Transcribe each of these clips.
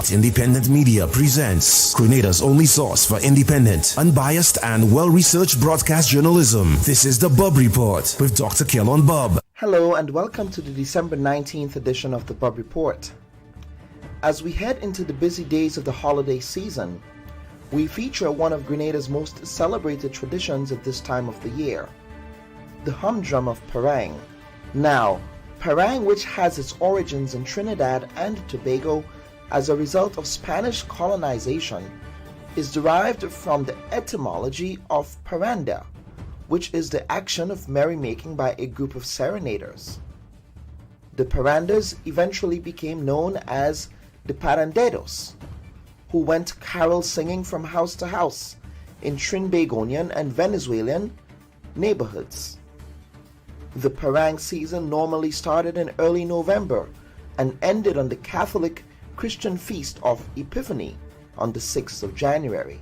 Independent Media presents Grenada's only source for independent, unbiased, and well-researched broadcast journalism. This is the Bubb Report with Dr. Kellon Bubb. Hello and welcome to the December 19th edition of the Bubb Report. As we head into the busy days of the holiday season, we feature one of Grenada's most celebrated traditions at this time of the year, the humdrum of Parang. Now, Parang, which has its origins in Trinidad and Tobago, as a result of Spanish colonization, is derived from the etymology of paranda, which is the action of merrymaking by a group of serenaders. The parandas eventually became known as the paranderos, who went carol singing from house to house in Trinbagonian and Venezuelan neighborhoods. The Parang season normally started in early November and ended on the Catholic Christian feast of Epiphany on the 6th of January.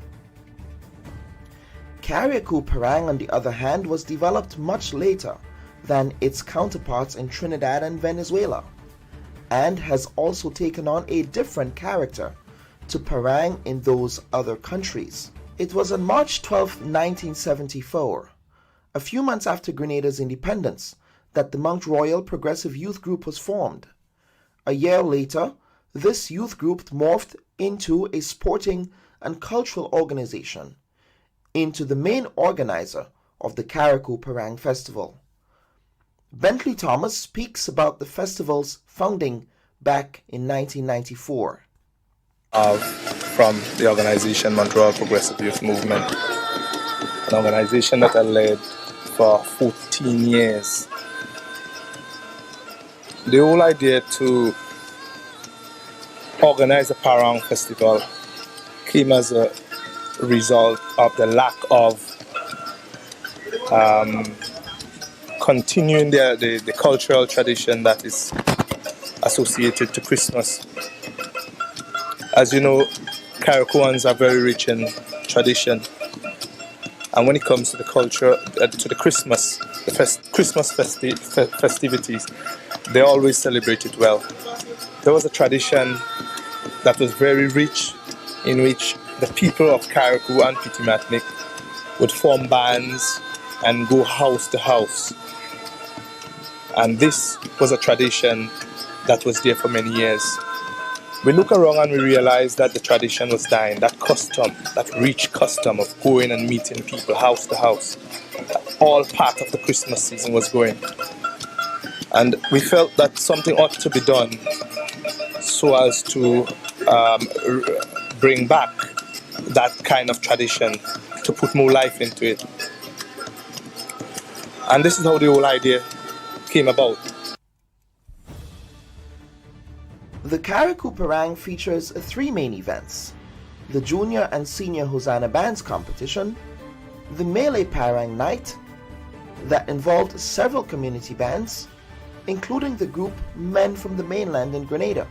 Carriacou Parang, on the other hand, was developed much later than its counterparts in Trinidad and Venezuela, and has also taken on a different character to Parang in those other countries. It was on March 12, 1974, a few months after Grenada's independence, that the Mount Royal Progressive Youth Group was formed. A year later, this youth group morphed into a sporting and cultural organization, into the main organizer of the Carriacou Parang Festival. Bentley Thomas speaks about the festival's founding back in 1994. From the organization Montreal Progressive Youth Movement, an organization that I led for 14 years. The whole idea to organize a Parang Festival came as a result of the lack of continuing the cultural tradition that is associated to Christmas. As you know, Carriacouans are very rich in tradition, and when it comes to the culture, to the Christmas, Christmas festivities, they always celebrate it well. There was a tradition that was very rich, in which the people of Carriacou and Pitimatnik would form bands and go house to house. And this was a tradition that was there for many years. We look around and we realize that the tradition was dying, that custom, that rich custom of going and meeting people house to house. All part of the Christmas season was going. And we felt that something ought to be done so as to bring back that kind of tradition, to put more life into it. And this is how the whole idea came about. The Carriacou Parang features three main events: the Junior and Senior Hosanna Bands competition, the Melee Parang Night that involved several community bands, including the group Men from the Mainland in Grenada,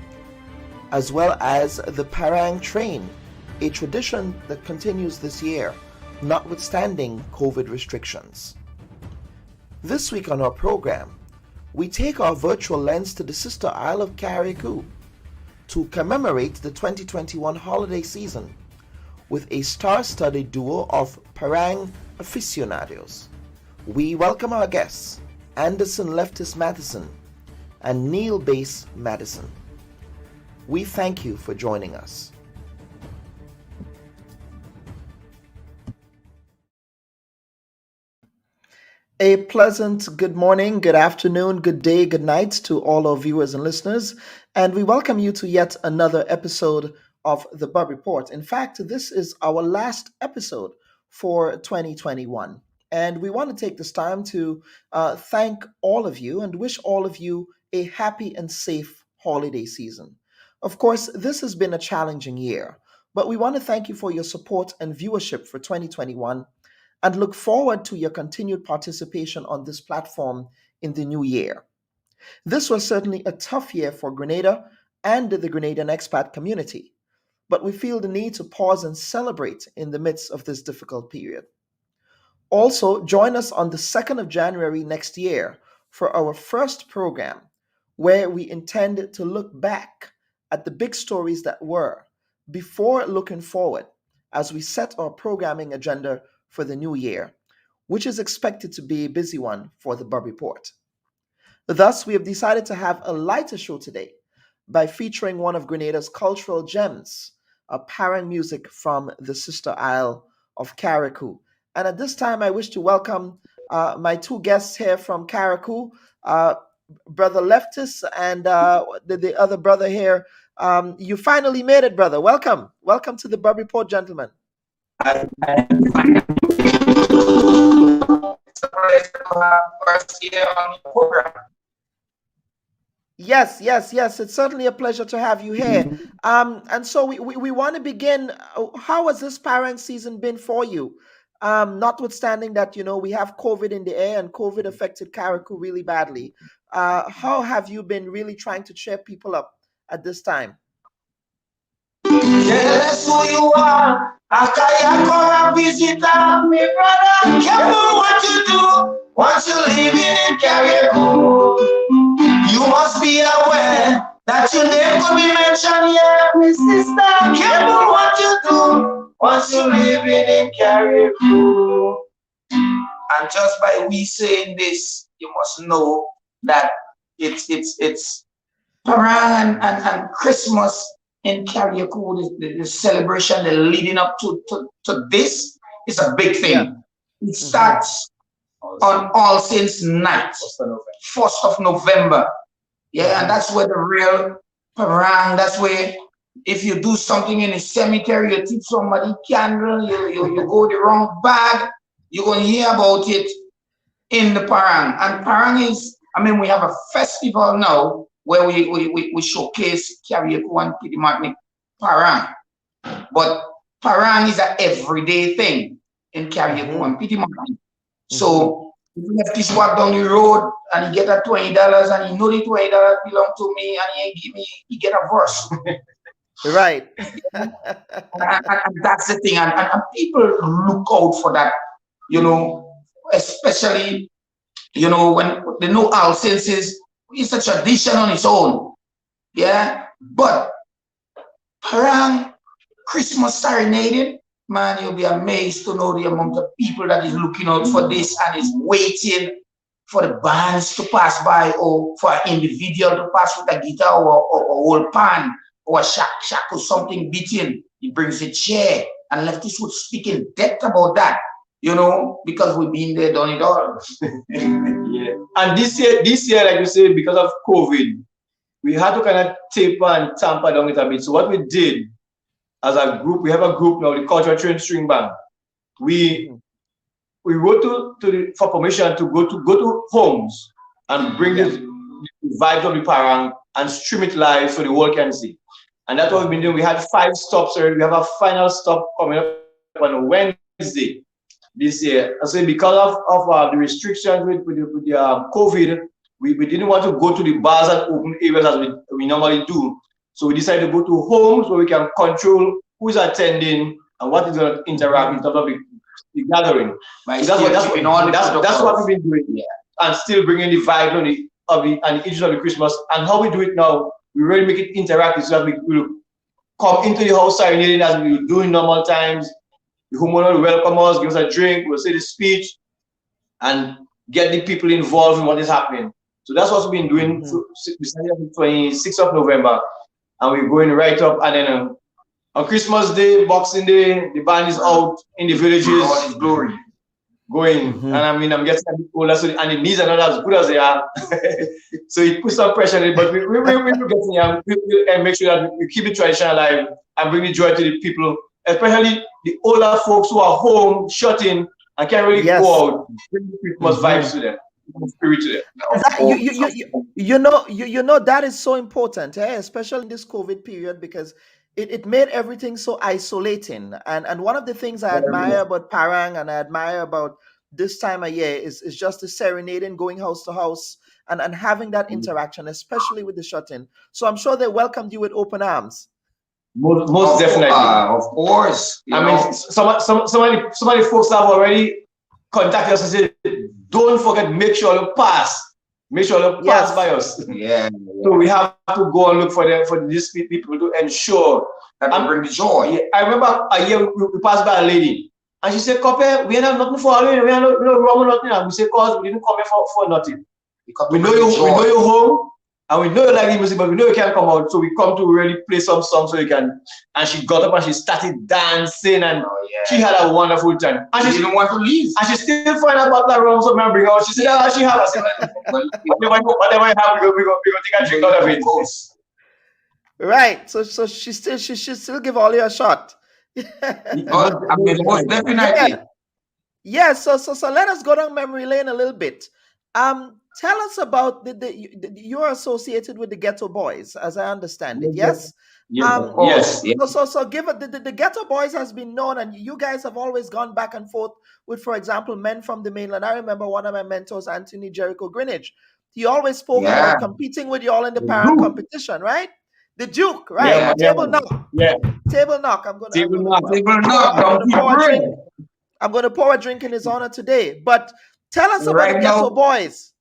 as well as the Parang Train, a tradition that continues this year, notwithstanding COVID restrictions. This week on our program, we take our virtual lens to the sister isle of Carriacou to commemorate the 2021 holiday season with a star-studded duo of Parang aficionados. We welcome our guests, Anderson Leftist Matheson and Neil Bass Madison. We thank you for joining us. A pleasant good morning, good afternoon, good day, good night to all our viewers and listeners. And we welcome you to yet another episode of the Bubb Report. In fact, this is our last episode for 2021. And we want to take this time to thank all of you and wish all of you a happy and safe holiday season. Of course, this has been a challenging year, but we want to thank you for your support and viewership for 2021 and look forward to your continued participation on this platform in the new year. This was certainly a tough year for Grenada and the Grenadian expat community, but we feel the need to pause and celebrate in the midst of this difficult period. Also, join us on the 2nd of January next year for our first program, where we intend to look back at the big stories that were before looking forward as we set our programming agenda for the new year, which is expected to be a busy one for the Bubb Report. Thus, we have decided to have a lighter show today by featuring one of Grenada's cultural gems, apparent music from the sister isle of Carriacou. And at this time, I wish to welcome my two guests here from Carriacou, Brother Leftis and the other brother here. You finally made it, brother. Welcome. Welcome to the Bubb Report, gentlemen. First year on the program. Yes. It's certainly a pleasure to have you here. And so we want to begin. How has this parent season been for you? Notwithstanding that, we have COVID in the air and COVID affected Carriacou really badly. How have you been really trying to cheer people up at this time? Yes, who you are. Akaya visitor, me brother. Careful what you do once you live in Carriacou. You must be aware that your name could be mentioned here, my sister. Careful what you do once you live in Carriacou. And just by we saying this, you must know that it's Parang and Christmas in Carriacou, the celebration, the leading up to this is a big thing. Yeah. It starts on All Saints Night, 1st of November. Yeah, and that's where the real Parang, that's where if you do something in a cemetery, you tip somebody candle, you go the wrong bag, you're going to hear about it in the Parang. And Parang is, we have a festival now where we showcase Carriacou and Pidimatnik Parang. But Parang is an everyday thing in Carriacou and Pidimatnik. So if you have this walk down the road and you get a $20 and you know the $20 belong to me and he ain't give me, you get a verse. Right. and that's the thing. And people look out for that, especially, when they know All Saints is, it's a tradition on its own. Yeah. But Parang Christmas serenading, man, you'll be amazed to know the amount of people that is looking out for this and is waiting for the bands to pass by or for an individual to pass with a guitar or a whole pan or a shack or something beating. He brings a chair and Leftis would speak in depth about that, because we've been there, done it all. Yeah. And this year, like you say, because of COVID, we had to kind of taper and tamper down it a bit. So what we did as a group, we have a group now, the Cultural Train String Band. We wrote for permission to go to homes and bring the vibes of the Parang and stream it live so the world can see. And that's what we've been doing. We had 5 stops already. We have a final stop coming up on Wednesday this year. I say because of the restrictions with the COVID, we didn't want to go to the bars and open areas as we normally do. So we decided to go to homes where we can control who is attending and what is going to interact in terms of the gathering. So that's what we've been doing here, and still bringing the vibe of the interest of the Christmas. And how we do it now, we really make it interactive so that we will come into the house serenading as we do in normal times. The homeowner will welcome us, give us a drink, we'll say the speech, and get the people involved in what is happening. So that's what we've been doing. We started on the 26th of November, and we're going right up. And then on Christmas Day, Boxing Day, the band is out in the villages. God is glory. going. And I mean, I'm getting a bit older, so and the knees are not as good as they are. So it puts some pressure on it, but we're getting young. And make sure that we keep the tradition alive and bring the joy to the people, especially the older folks who are home, shut in, and can't really go out. Bring the Christmas vibes to them, spirit to them. You know that is so important, especially in this COVID period, because it made everything so isolating. And one of the things I admire about Parang and I admire about this time of year is just the serenading, going house to house and having that interaction, especially with the shut-in. So I'm sure they welcomed you with open arms. Most definitely. Of course. I mean, some of the folks have already contacted us and said, don't forget, make sure you pass. Make sure you pass by us. Yeah. So we have to go and look for these people to ensure that we bring the joy. Yeah, I remember a year we passed by a lady and she said, Copper, we have nothing for you, we have no wrong with nothing. And we said, cause we didn't come here for nothing. We know you're home and we know you like the music, but we know you can't come out. So we come to really play some songs so you can. And she got up and she started dancing and she had a wonderful time. And she didn't want to leave. And she still find out about that room, so I bring her out. She said, she have us. Whatever you have, we go take a drink out of it. Right. So she should still give all you a shot. I mean, most definitely. Yeah. So let us go down memory lane a little bit. Tell us about you're associated with the Ghetto Boys, as I understand it. Yes. Yes. So give it the Ghetto Boys has been known, and you guys have always gone back and forth with, for example, men from the mainland. I remember one of my mentors, Anthony Jericho Greenwich. He always spoke about competing with you all in the parent competition, right? The Duke, right? Table knock. Yeah. Table knock. I'm going to pour a drink in his honor today. But tell us about the Ghetto Boys.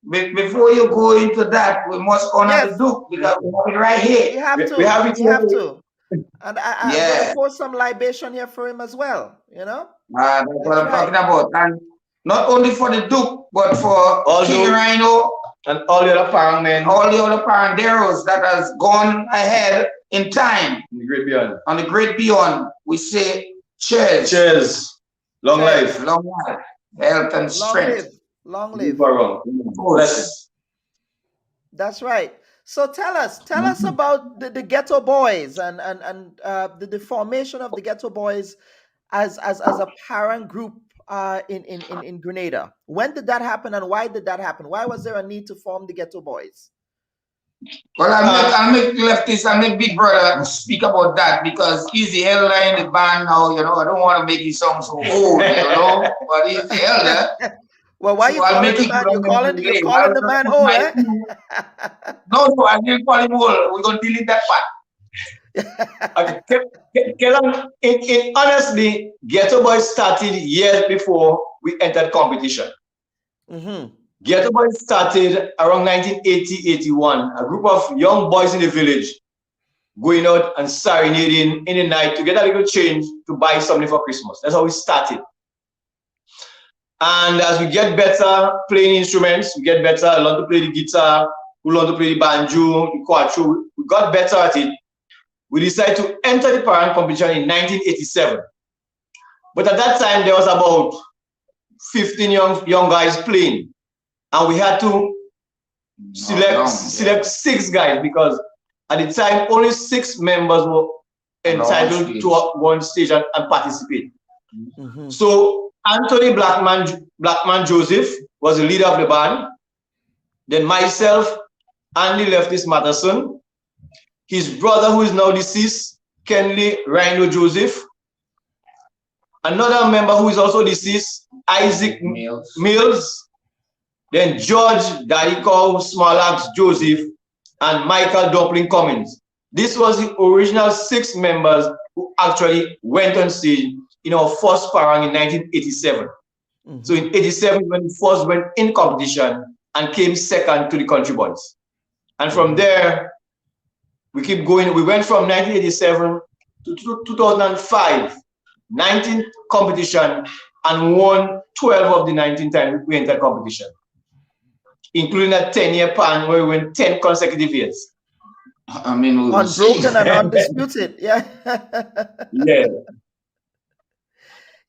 Before you go into that, we must honor the Duke because we have it right here. We have to. We have to. And I'm going to pour some libation here for him as well. You know. That's what I'm talking about. And not only for the Duke, but for King Rhino and all the other parang men, all the other paranderos that has gone ahead in time. On the great beyond. On the great beyond, we say cheers. Cheers. Long life. Long life. Health and strength. Long live. That's right. So tell us about the Ghetto Boys and the formation of the Ghetto Boys as a parent group in Grenada. When did that happen and why did that happen? Why was there a need to form the Ghetto Boys? Well, I'll make Lefties, I'll make Big Brother speak about that because he's the elder in the band now, you know. I don't want to make his song so old, you know, but he's the elder. Well, why you calling the man? You're calling the man old, eh? No, I didn't call him old. We're going to delete that part. Honestly, Ghetto Boys started years before we entered competition. Ghetto Boys started around 1980-81. A group of young boys in the village going out and serenading in the night to get a little change to buy something for Christmas. That's how we started. And as we get better playing instruments, we get better. I learned to play the guitar, we learned to play the banjo, the cuatro. We got better at it. We decided to enter the parent competition in 1987. But at that time, there was about 15 young guys playing. And we had to select 6 guys because at the time, only 6 members were entitled to go on stage and participate. So Anthony Blackman Joseph was the leader of the band. Then myself, Andy Leftis Matterson, his brother who is now deceased, Kenley Rhino Joseph, another member who is also deceased, Isaac Mills, then George Daddy Cow Smalax Joseph, and Michael Dumpling Cummins. This was the original 6 members who actually went on stage in our first parang in 1987. So in 87, when we first went in competition and came second to the Country Boys. And from there, we keep going. We went from 1987 to 2005, 19 competition, and won 12 of the 19 times we entered competition, including a 10-year pan where we went 10 consecutive years. I mean, unbroken and undisputed. Yeah.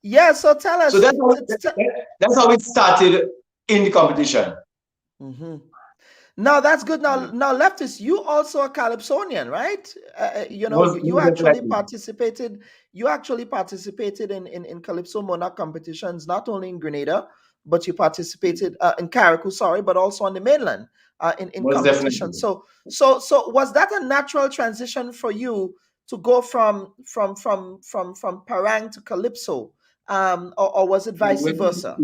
Yeah, so tell us. So that's how it started in the competition. Now that's good. Now, Leftist, you also a Calypsonian, right? You know, Most you actually definitely. participated. You actually participated in Calypso Monarch competitions, not only in Grenada, but you participated in Carriacou, sorry, but also on the mainland in Most competition. definitely. So was that a natural transition for you to go from Parang to Calypso, or was it vice versa?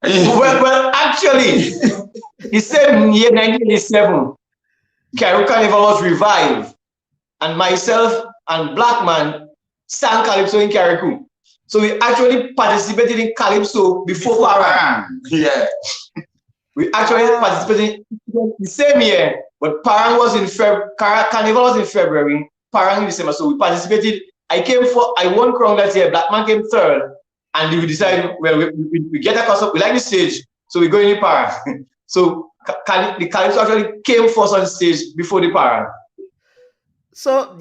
Well, actually, the same year, 1987, Carol Carnival was revived, and myself and Blackman sang Calypso in Carriacou. So we actually participated in Calypso before Parang. Yeah. We actually participated in the same year, but Parang was in Carnival was in February, Parang in December. So we participated. I won crown that year. Blackman came third, and we decided, well, we get across, we like the stage, so we go in the Parang. So the Calypso actually came first on stage before the Parang. So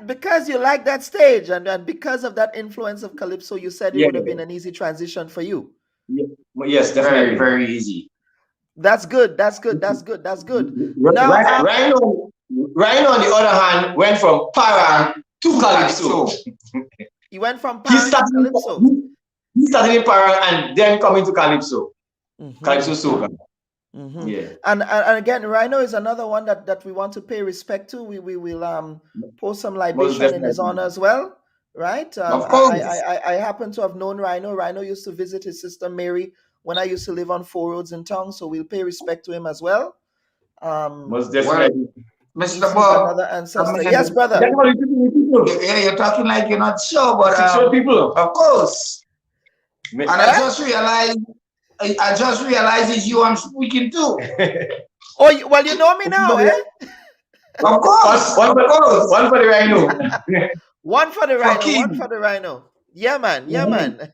because you like that stage, and because of that influence of Calypso, you said it would have been an easy transition for you. Yeah. Yes, definitely. Very, very easy. That's good. That's good. That's good. That's good. Now, Rhino, on the other hand, went from Parang to Calypso. He went from Parang to Calypso. He started in Parang and then coming to Calypso. Calypso Soca. Yeah. And again, Rhino is another one that we want to pay respect to. We will post some libation in his honor as well, right? Of course. I happen to have known Rhino. Rhino used to visit his sister Mary when I used to live on 4 Roads in town, so we'll pay respect to him as well. Most definitely. Mr. Bob, another ancestor. Yes, brother. Yeah, you're talking like you're not sure, but sure people. Of course. And I just realized it's you I'm speaking to. Oh, well, you know me now, eh? Of course. One for the Rhino. One for the Rhino. One for the Rhino. Yeah, man. Yeah, man.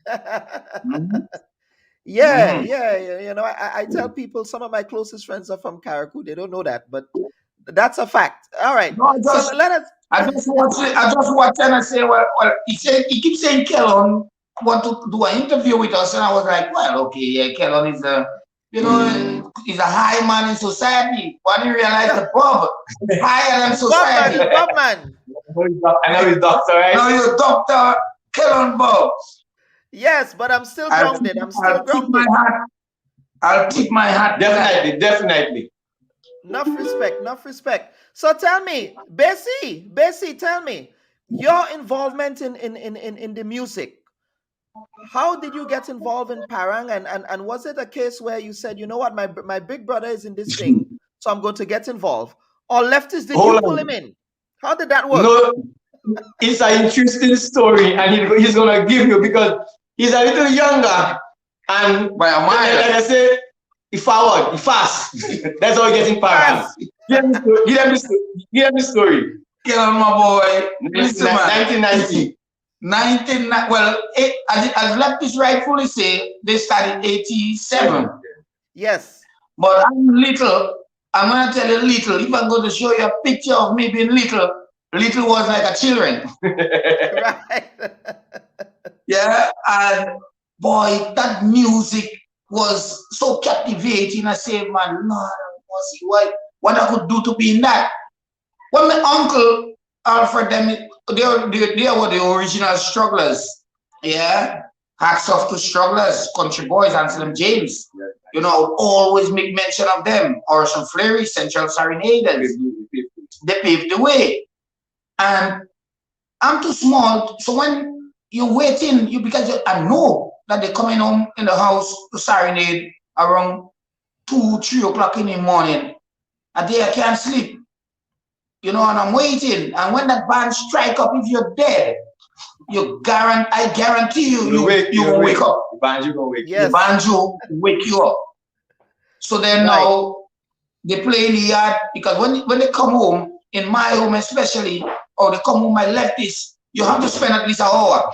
Yeah. You know, I tell people some of my closest friends are from Carriacou. They don't know that, but that's a fact. All right. No, so let us. I just watch and I say, well, he keeps saying Kellon want to do an interview with us, and I was like, well, okay, yeah, Kellon is he's a high man in society. When you realize the Bob is higher than society. Bob man. I know he's doctor, right? No, you're Dr. Kellon Bob. Yes, but I'm still grounded. I'll tip my hat. Definitely. Enough respect. So tell me, Bessie, tell me your involvement in the music. How did you get involved in Parang, and was it a case where you said, you know what, my big brother is in this thing, so I'm going to get involved? Or Leftist, did you pull him in? How did that work? No, it's an interesting story, and he's gonna give you, because he's a little younger, and like I said, he forward, he fast. That's how he gets in Parang. Give him the story. Get on, my boy. Listen, 1990. As Leftist rightfully say, they started 87. Yes. But I'm little. I'm going to tell you little. If I'm going to show you a picture of me being little was like a children. Right. Yeah. And boy, that music was so captivating. I say, man, Lord, I see what I could do to be in that. When my uncle Alfred, they were the original strugglers. Yeah. Hats off to strugglers, Country Boys, Anselm James. You know, always make mention of them. Orson Fleury, Central Serenaders. They paved the way. And I'm too small, so when you're waiting, I know that they're coming home in the house to serenade around 2, 3 o'clock in the morning. And there I can't sleep. You know, and I'm waiting. And when that band strike up, if you're dead, I guarantee you will wake up. The banjo will wake you. The banjo wake you up. So then now they play in the yard, because when they come home, in my home especially, or they come home, my Leftist, you have to spend at least an hour.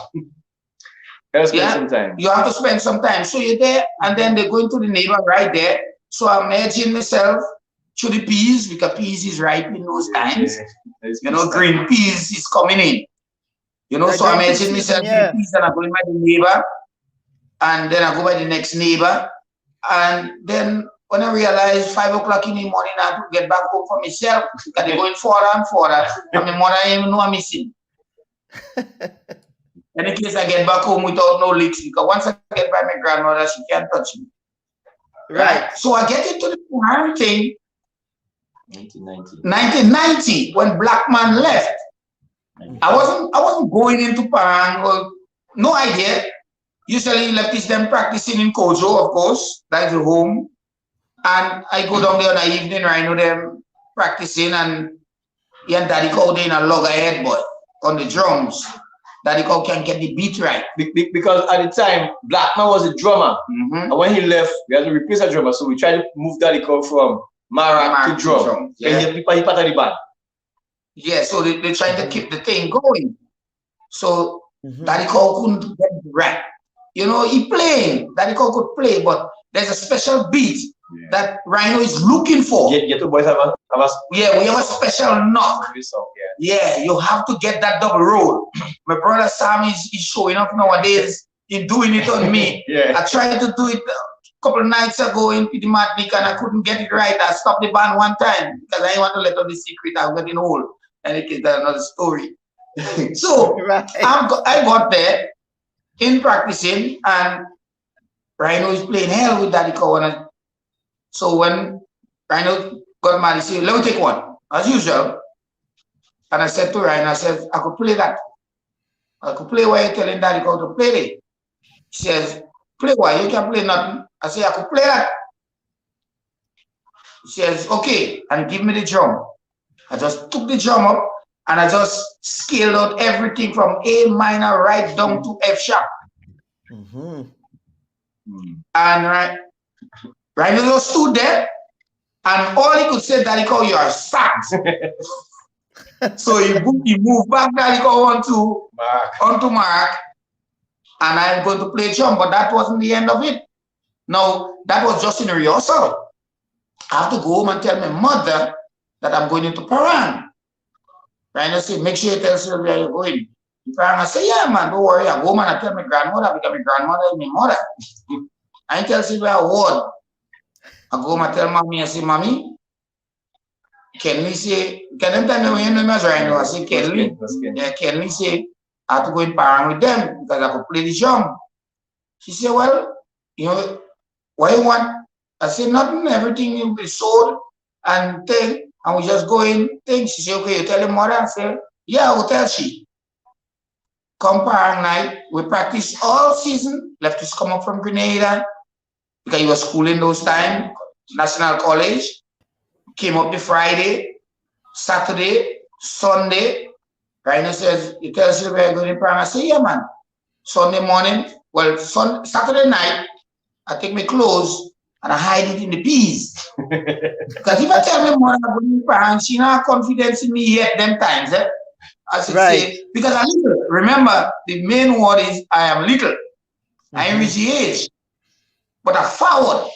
Some time. You have to spend some time. So you're there, and then they go into the neighbor right there. So I'm edging myself to the peas, because peas is ripe in those times. You know, green peas is coming in. You know, That so I'm drum edging season, myself yeah. in peace and I go in by the neighbor, and then I go by the next neighbor, and then when I realize 5 o'clock in the morning, I have to get back home for myself, because they're going further and further, and my mother ain't even know I'm missing. In case I get back home without no leaks, because once I get by my grandmother, she can't touch me. Right. So I get into the Quran thing 1990. when Black Man left. I wasn't going into Parang, or no idea. Usually left is them practicing in Kojo, of course, that's the home. And I go down there on the evening, I know them practicing, and he and Daddy Cow in a loggerhead boy on the drums. Daddy Cow can get the beat right. Because at the time, Black Man was a drummer. And when he left, we had to replace a drummer. So we tried to move Daddy Cow from Marak to drum. Yeah. And he part of the band. Yeah, so they're trying to keep the thing going. So Daddy Cow couldn't get it right. You know, he playing. Daddy Cow could play, but there's a special beat that Rhino is looking for. Yeah, two boys have a Yeah, we have a special knock. Yeah, you have to get that double roll. My brother Sam is showing up nowadays. He's doing it on me. Yeah. I tried to do it a couple of nights ago in Pidimatnik and I couldn't get it right. I stopped the band one time because I didn't want to let out the secret. I was getting old. And it is another story. So I got there in practicing and Rhino is playing hell with Daddy Cow. So when Rhino got mad, he said, let me take one, as usual. And I said to Rhino, I said, I could play that. I could play while you're telling Daddy Cow to play it. He says, play why? You can't play nothing. I said, I could play that. He says, okay, and give me the drum. I just took the drum up and I just scaled out everything from A minor right down to F sharp. And Rhino just stood there and all he could say, Daddy Cow, you are sacked. So he moved back Daddy Cow onto Mark, and I'm going to play drum, but that wasn't the end of it. No, that was just in rehearsal. I have to go home and tell my mother that I'm going into Parang. Rhino said, make sure you tell Sylvia you're going. Parang, I say, yeah, man, don't worry. I go home and I tell my grandmother because my grandmother is my mother. I ain't tell Sylvia a word. I go home and tell mommy, I say, mommy, Kenley say, can them tell me when your name is Rhino? I say, Kenley. Yeah, Kenley say, I have to go in Parang with them because I could play the drum. She said, well, you know, what you want? I said, nothing, everything will be sold and thing, and we just go in thing. She said, okay, you tell your mother? I said, yeah, I will tell she. Come Parang night, we practice all season. Left us come up from Grenada because he was schooling those time, National College. Came up the Friday, Saturday, Sunday. Rhino says, you tell us we're going to Parang. I say, yeah, man. Sunday morning, well, Saturday night, I take my clothes and I hide it in the peas. Because if I tell my mother I'm going to Parang, she don't have confidence in me yet, them times. I should say, because I'm little. Remember, the main word is I am little. I ain't reach the age. But I forward.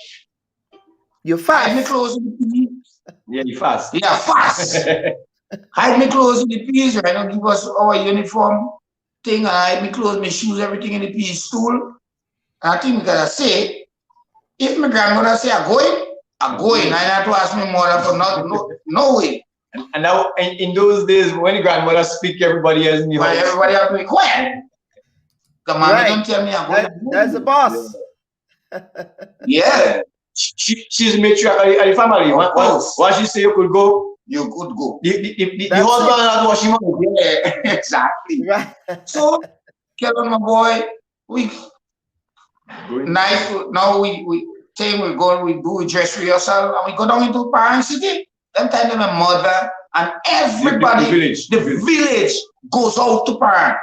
You're fast. Hide my clothes in the peas. Yeah, you fast. Yeah, fast. Hide me clothes in the peas, right? Don't give us our uniform thing. I hide me clothes, my shoes, everything in the peas stool. And I think because I say, if my grandmother say I'm going, I'm going. I have to ask my mother for no way. And now in those days, when the grandmother speak, everybody else knew. Everybody have to be quiet. Come on, don't tell me I'm going. That's the boss. Yeah. She's matriarch of the family. Once you say you could go, you could go. The husband had to wash him up. Yeah, exactly. Right. So, Kevin, my boy, we now we do dress rehearsal and we go down into Parang City. Them time my mother and everybody, the village goes out to Parang.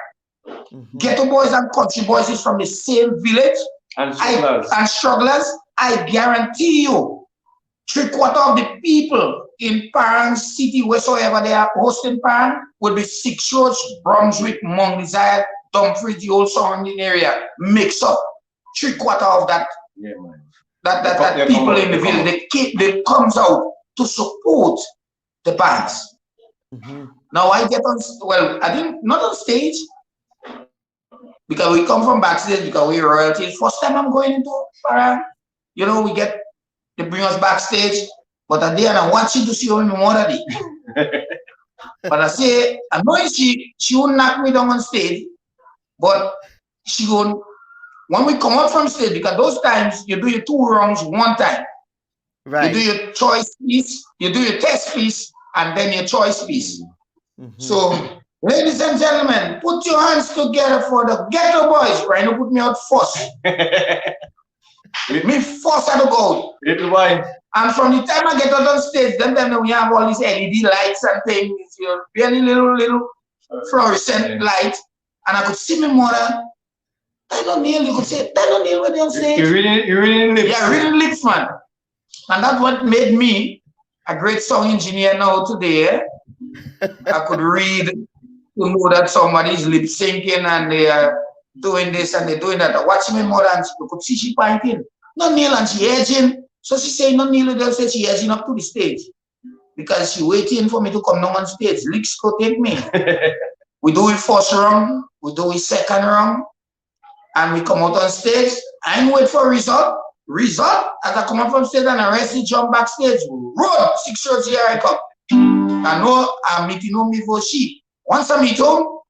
Ghetto boys and country boys is from the same village. And strugglers. I guarantee you, 3/4 of the people in Parang City, wheresoever they are hosting Parang, will be Six Roads, Brunswick, Mount Desire, Dumfries, the whole surrounding area. Mix up 3/4 of that. Yeah, man. That people in the village, they comes out to support the bands. Now I get on, well, I didn't, not on stage. because we come from backstage, because we royalties. First time I'm going into Parang, you know, they bring us backstage, but at the end I want you to see only more than it. But I say, I know she won't knock me down on stage, but she won't, when we come out from stage, because those times you do your 2 rounds one time. Right. You do your choice piece, you do your test piece, and then your choice piece. So, ladies and gentlemen, put your hands together for the Ghetto Boys. Rhino put me out first. Me first at the goal. And from the time I get out on stage, then we have all these LED lights and things, you know, very little fluorescent light. And I could see my mother. I don't kneel, you could say, I don't kneel when they on stage. You reading lips. Yeah, reading lips, man. And that's what made me a great song engineer now today. I could read to know that somebody's lip syncing and they are doing this and they're doing that. I watch my mother and you could see she pointing. No kneel and she edging. So she say no kneel, they'll say she edging up to the stage. Because she waiting for me to come down on stage. Licks could take me. We do it first round, we do it second round, and we come out on stage. I ain't wait for a result. Result, as I come up from stage and I rest the jump backstage. Run, 6 shots here I come. I know I'm meeting home before she. Once I meet home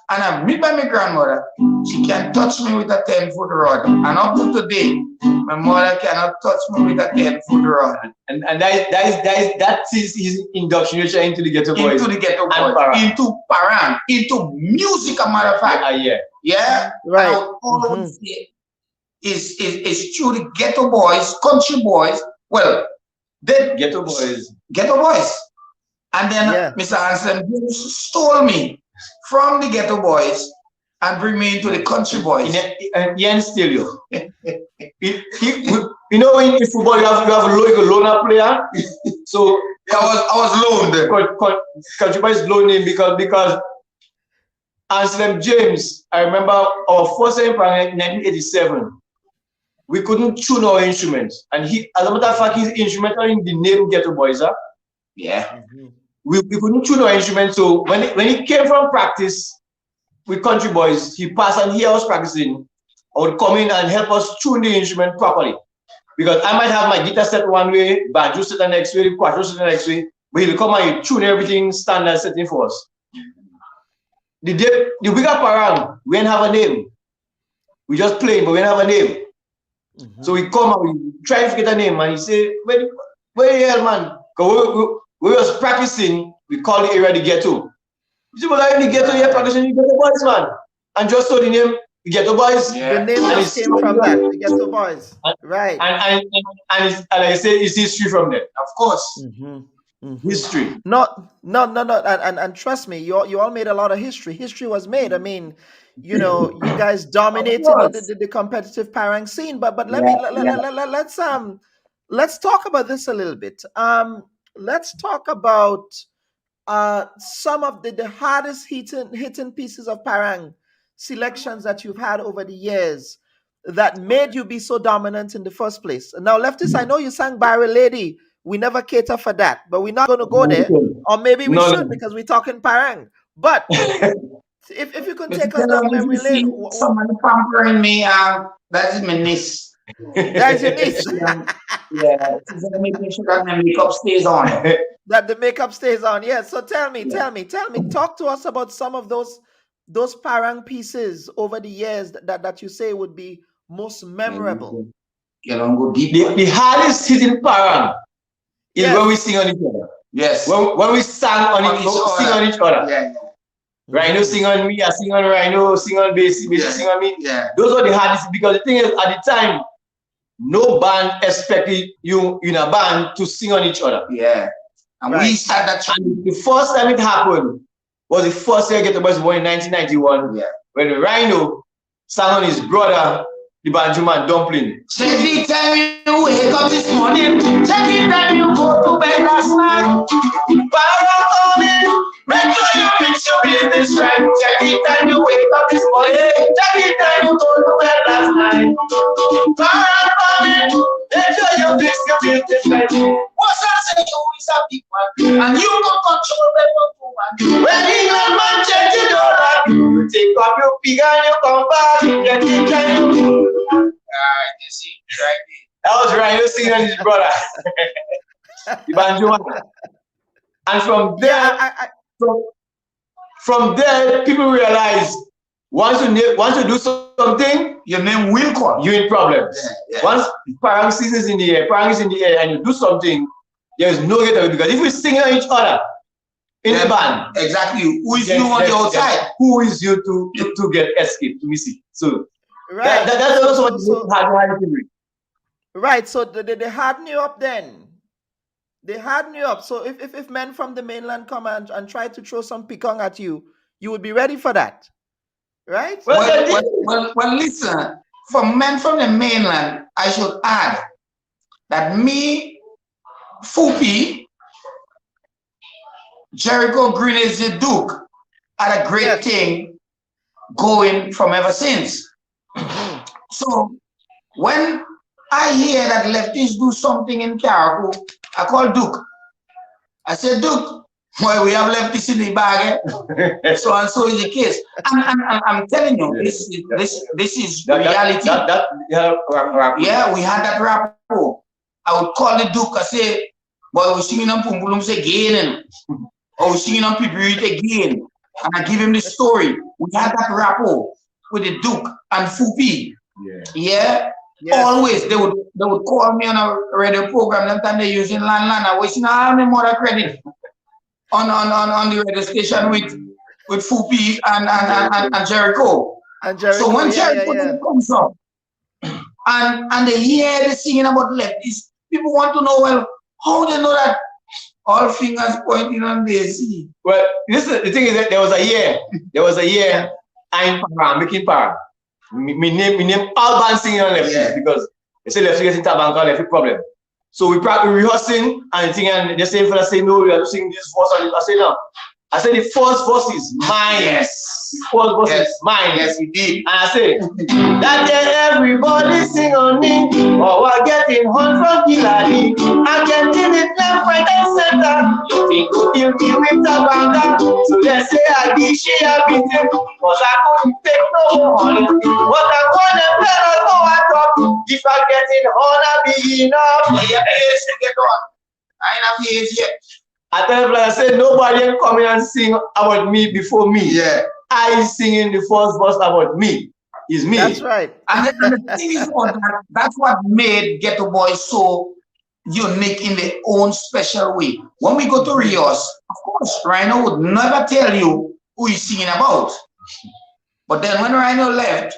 and I meet by my grandmother, she can touch me with a 10-foot rod. And up to today, my mother cannot touch me with a 10-foot rod. And that is his indoctrination into the Ghetto Boys. Into the Ghetto Boys. Into Parang. Into music, a matter of fact. Yeah. Yeah. Right. All I would say is through the Ghetto Boys, country boys. Well, they Ghetto Boys. Ghetto Boys. And then Mr. Anselm stole me from the Ghetto Boys and bring me into the country boys. And Ian steal you. You know, in football, you have a loaner player. So I was loaned. Country boys loaned him because Anselm James, I remember our first time in 1987. We couldn't tune our instruments, and as a matter of fact, his instrumental in the name Ghetto Boys, yeah. We couldn't tune our instruments, so when he came from practice with Country Boys, he passed and here I was practicing. I would come in and help us tune the instrument properly, because I might have my guitar set one way, banjo set the next way, quattro set the next way, but he'll come and tune everything standard setting for us. The bigger Parang, we didn't have a name. We just playing, but we didn't have a name. So we come and we try to get a name, and he say, where the hell, man? Because we was practicing, we call the area the ghetto. You see, but I'm in the ghetto here practicing the Ghetto Boys, man. And just saw the name, the Ghetto Boys. Yeah. The name just came from that, the Ghetto Boys. Right. And I say it's history from there. Of course. History. No. And trust me, you all made a lot of history. History was made. I mean, you know, you guys dominated the competitive Parang scene. But let's talk about this a little bit. Let's talk about some of the hardest hitting pieces of Parang selections that you've had over the years that made you be so dominant in the first place. Now, Leftis, I know you sang Barry Lady. We never cater for that, but we're not going to go there. Or maybe we should, because we're talking Parang. But if you can take us down memory lane. Someone pampering me, that is my niece. That is your niece. Yeah, she's making sure that my makeup stays on. That the makeup stays on. Yeah. So tell me. Talk to us about some of those Parang pieces over the years that you say would be most memorable. Go deep. The hardest hitting Parang is when we sing on each other. Yes. When we sing on each other. Yeah. Rhino sing on me, I sing on Rhino, sing on Basie, sing on me. Yeah. Those are the hardest, because the thing is, at the time, no band expected you in a band to sing on each other. Yeah. And we started that. And the first time it happened was the first year Ghetto Boys born in 1991. Yeah. When Rhino sang on his brother, the banjo man Dumpling. Every time you wake up this morning, every time you go to bed last night, Parang coming, make sure you fix your business right. Every time you wake up this morning, every time you go to bed last night, Parang coming, make sure you fix your business right. What's that say you is a big one, and you can control the one. When England man change your dollar, you take up your pig and you come back. thing getting kind. Alright, you see, right there. That was Rhino singing on his brother. The banjo man. And from there, from there, people realize once you do something, Your name will call. you're in problems. Yeah. Once parang season is in the air, and you do something, there is no get away, because if we sing on each other in the band, exactly, who is you on the outside? Who is you to get escape to miss it? So Right. that's also what hard to read. Right. So they harden you up then. They harden you up. So if men from the mainland come and try to throw some pikong at you, you would be ready for that. Right? Well, listen, for men from the mainland, I should add that me, Fupi, Jericho Green is the Duke, had a great thing going from ever since. So when I hear that lefties do something in Carriacou, I call Duke. I said, Duke, boy, we have lefties in the bag, eh? So and so is the case. And I'm telling you, this is reality. Yeah, we had that rapport. I would call the Duke, I say, boy, we're singing on Pumbulums again, or we're singing on Pipirit again. And I give him the story. We had that rapport with the Duke and Fupi. Yeah. Yes. Always they would call me on a radio program. That time they using landline. I wasting all my mother credit on the radio station with Fupi and Jericho. So when Jericho comes up and they hear the singing about lefties, people want to know, well, how they know that all fingers pointing on the sea. Well, listen, the thing is that there was a year I'm making power. Me name all bands singing on lefties because they say lefties getting tabanka lefty problem. So we rehearsing and thinking, and they say for the say no, we have to sing this verse. I say no. I said the first verse is mine. Yes. The first verse is mine. Yes, we did. And I say that day everybody sing on me. Oh, we're getting hot from Kilali. I'm getting it left, right, and center. You think you give me tabanga. So they say I did she a beat it. Cause I couldn't take no more honey. But I couldn't tell her how I talk. If I get it hot, I be enough. Yeah, get on. I ain't have years yet. I tell them, like I said, nobody come in and sing about me before me. Yeah. I singing the first verse about me. It's me. That's right. And the thing is, that's what made Ghetto Boys so unique in their own special way. When we go to Rios, of course, Rhino would never tell you who he's singing about. But then when Rhino left,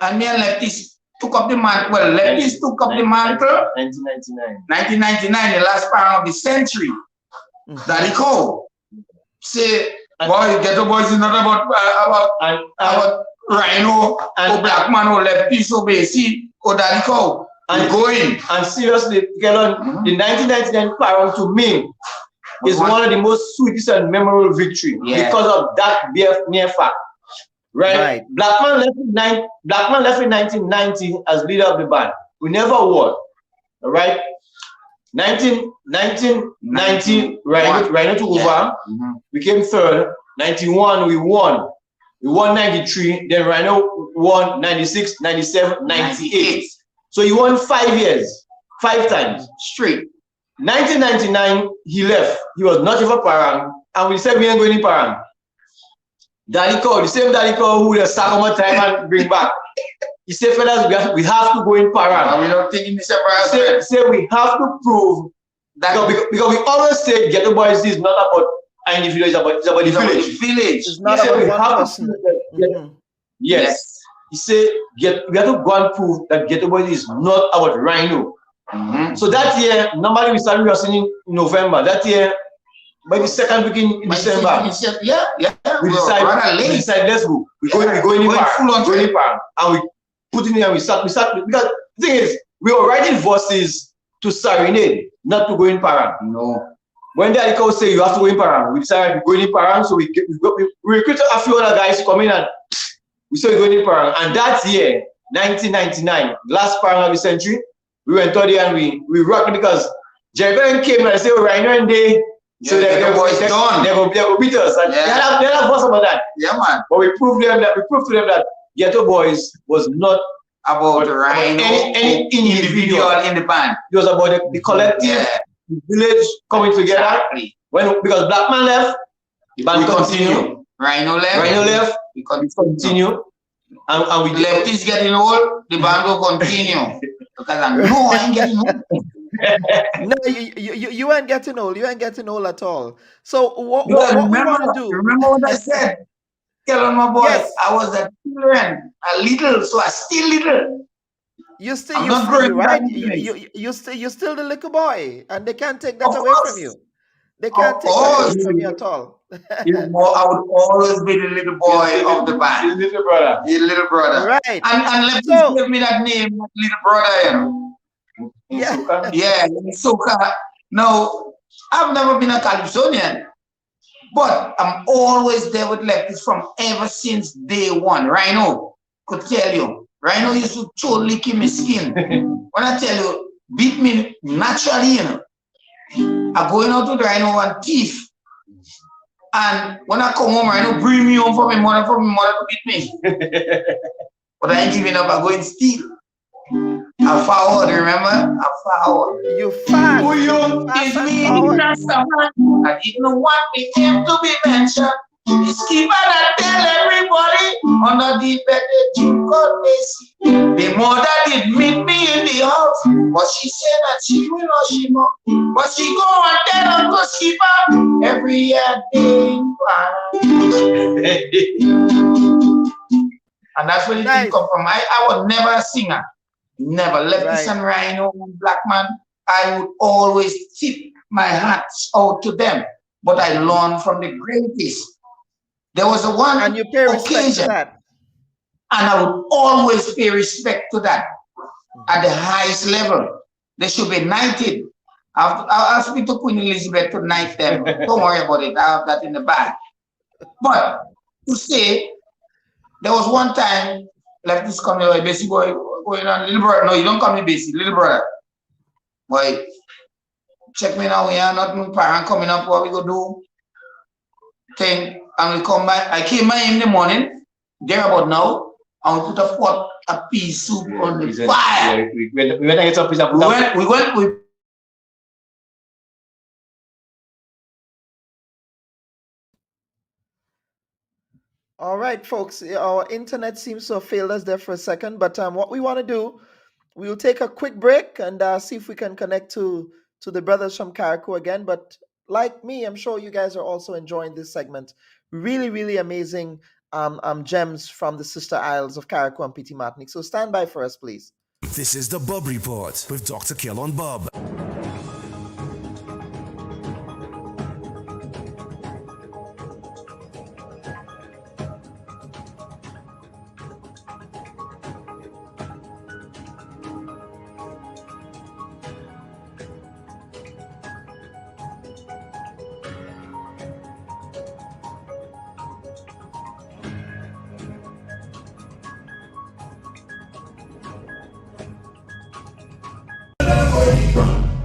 and me and Lefties took up the mantle, well, Lefties took up the mantle. 1999. 1999, the last part of the century. Daddy Cole say, boy, Ghetto Boys is not about Rhino or Black Man or Lefty, so Basie or Daddy Cole. And going. And seriously, Kelon, the 1999 Parang to me is one of the most sweetest and memorable victory because of that mere fact. Right? Black Man left in 1990 as leader of the band. We never won. All right? 1990, Rhino took over. We came third. 91, we won. We won 93. Then Rhino won 96, 97, 98. So he won 5 years, 5 times straight. 1999, he left. He was not even Parang. And we said we ain't going in Parang. Daddy Cole, the same Daddy Cole who the sack one time and bring back. He said, fellas, we have to go in Parang. And we're not taking this apart. Say we have to prove that because we always say Ghetto Boys is not about an individual, it's about the village. It's not about one person. Yes. He said we have to go and prove that Ghetto Boys is not about Rhino. So that year, normally we started rehearsing in November. That year, by the second week in December, we decided let's go. We're going in Parang. And we put in there, we start because the thing is, we were writing verses to serenade, not to go in Parang. No. When the Aliko say you have to go in Parang, we decided to go in Parang, so we recruited a few other guys to come in and we started going in Parang. And that year, 1999, last Parang of the century, we went out there and we rocked because Jericho came and I said, Rhino and they, so they go beat us. And they have voice about that. Yeah, man. But we proved to them that Ghetto Boys was not about Rhino, any individual in the band. It was about the collective, the village coming together. Exactly. Because Black Man left, the band continued. Rhino left, we continue. And we left is getting old, the band will continue. Because I ain't getting old. No, you ain't getting old. You ain't getting old at all. So what we want to do? Remember what I said? Tell on my boy, yes. I was a children, a little, so I still little. You still right? You still the little boy, and they can't take that away from you. They can't take that away from you at all. I would always be the little boy of the band. His little brother. His little brother. Right. And let me give me that name, little brother, you know. Yeah. Yeah, Soca. Now, I've never been a Calypsonian, but I'm always there with Lefties from ever since day one. Rhino could tell you. Rhino used to totally kill my skin. When I tell you, beat me naturally, you know. I going out with Rhino and thief. And when I come home, Rhino bring me home for my mother to beat me. But I ain't giving up, I go and steal. I forward, remember? I forward. You fast. It's me, I didn't want me name to be mentioned. This keeper that tell everybody on the deep bed you got Macy. The mother did meet me in the house, but she said that she will not, she not. But she go and tell Uncle Skipper every year day. And that's where the thing come from. I was never a singer. Never. Lefties and Rhino and Black Man, I would always tip my hats out to them. But I learned from the greatest. There was a one and you pay respect to that. And I would always pay respect to that at the highest level. They should be knighted. I'll speak to Queen Elizabeth to knight them. Don't worry about it. I have that in the bag. But to say, there was one time, like this coming away, Bessie boy, going on, little brother. No, you don't call me Bessie, little brother. Boy, check me now. We are not my parent coming up. What we go do? Thing. And we come back. I came by in the morning, there about now, and we put a pot of pea soup on the fire. We went and get some piece of we All right, folks, our internet seems to have failed us there for a second, but what we want to do, we'll take a quick break and see if we can connect to the brothers from Carriacou again. But like me, I'm sure you guys are also enjoying this segment. Really, really amazing gems from the sister isles of Carriacou and Petit Martinique. So stand by for us, please. This is the Bubb Report with Dr. Kellon Bubb.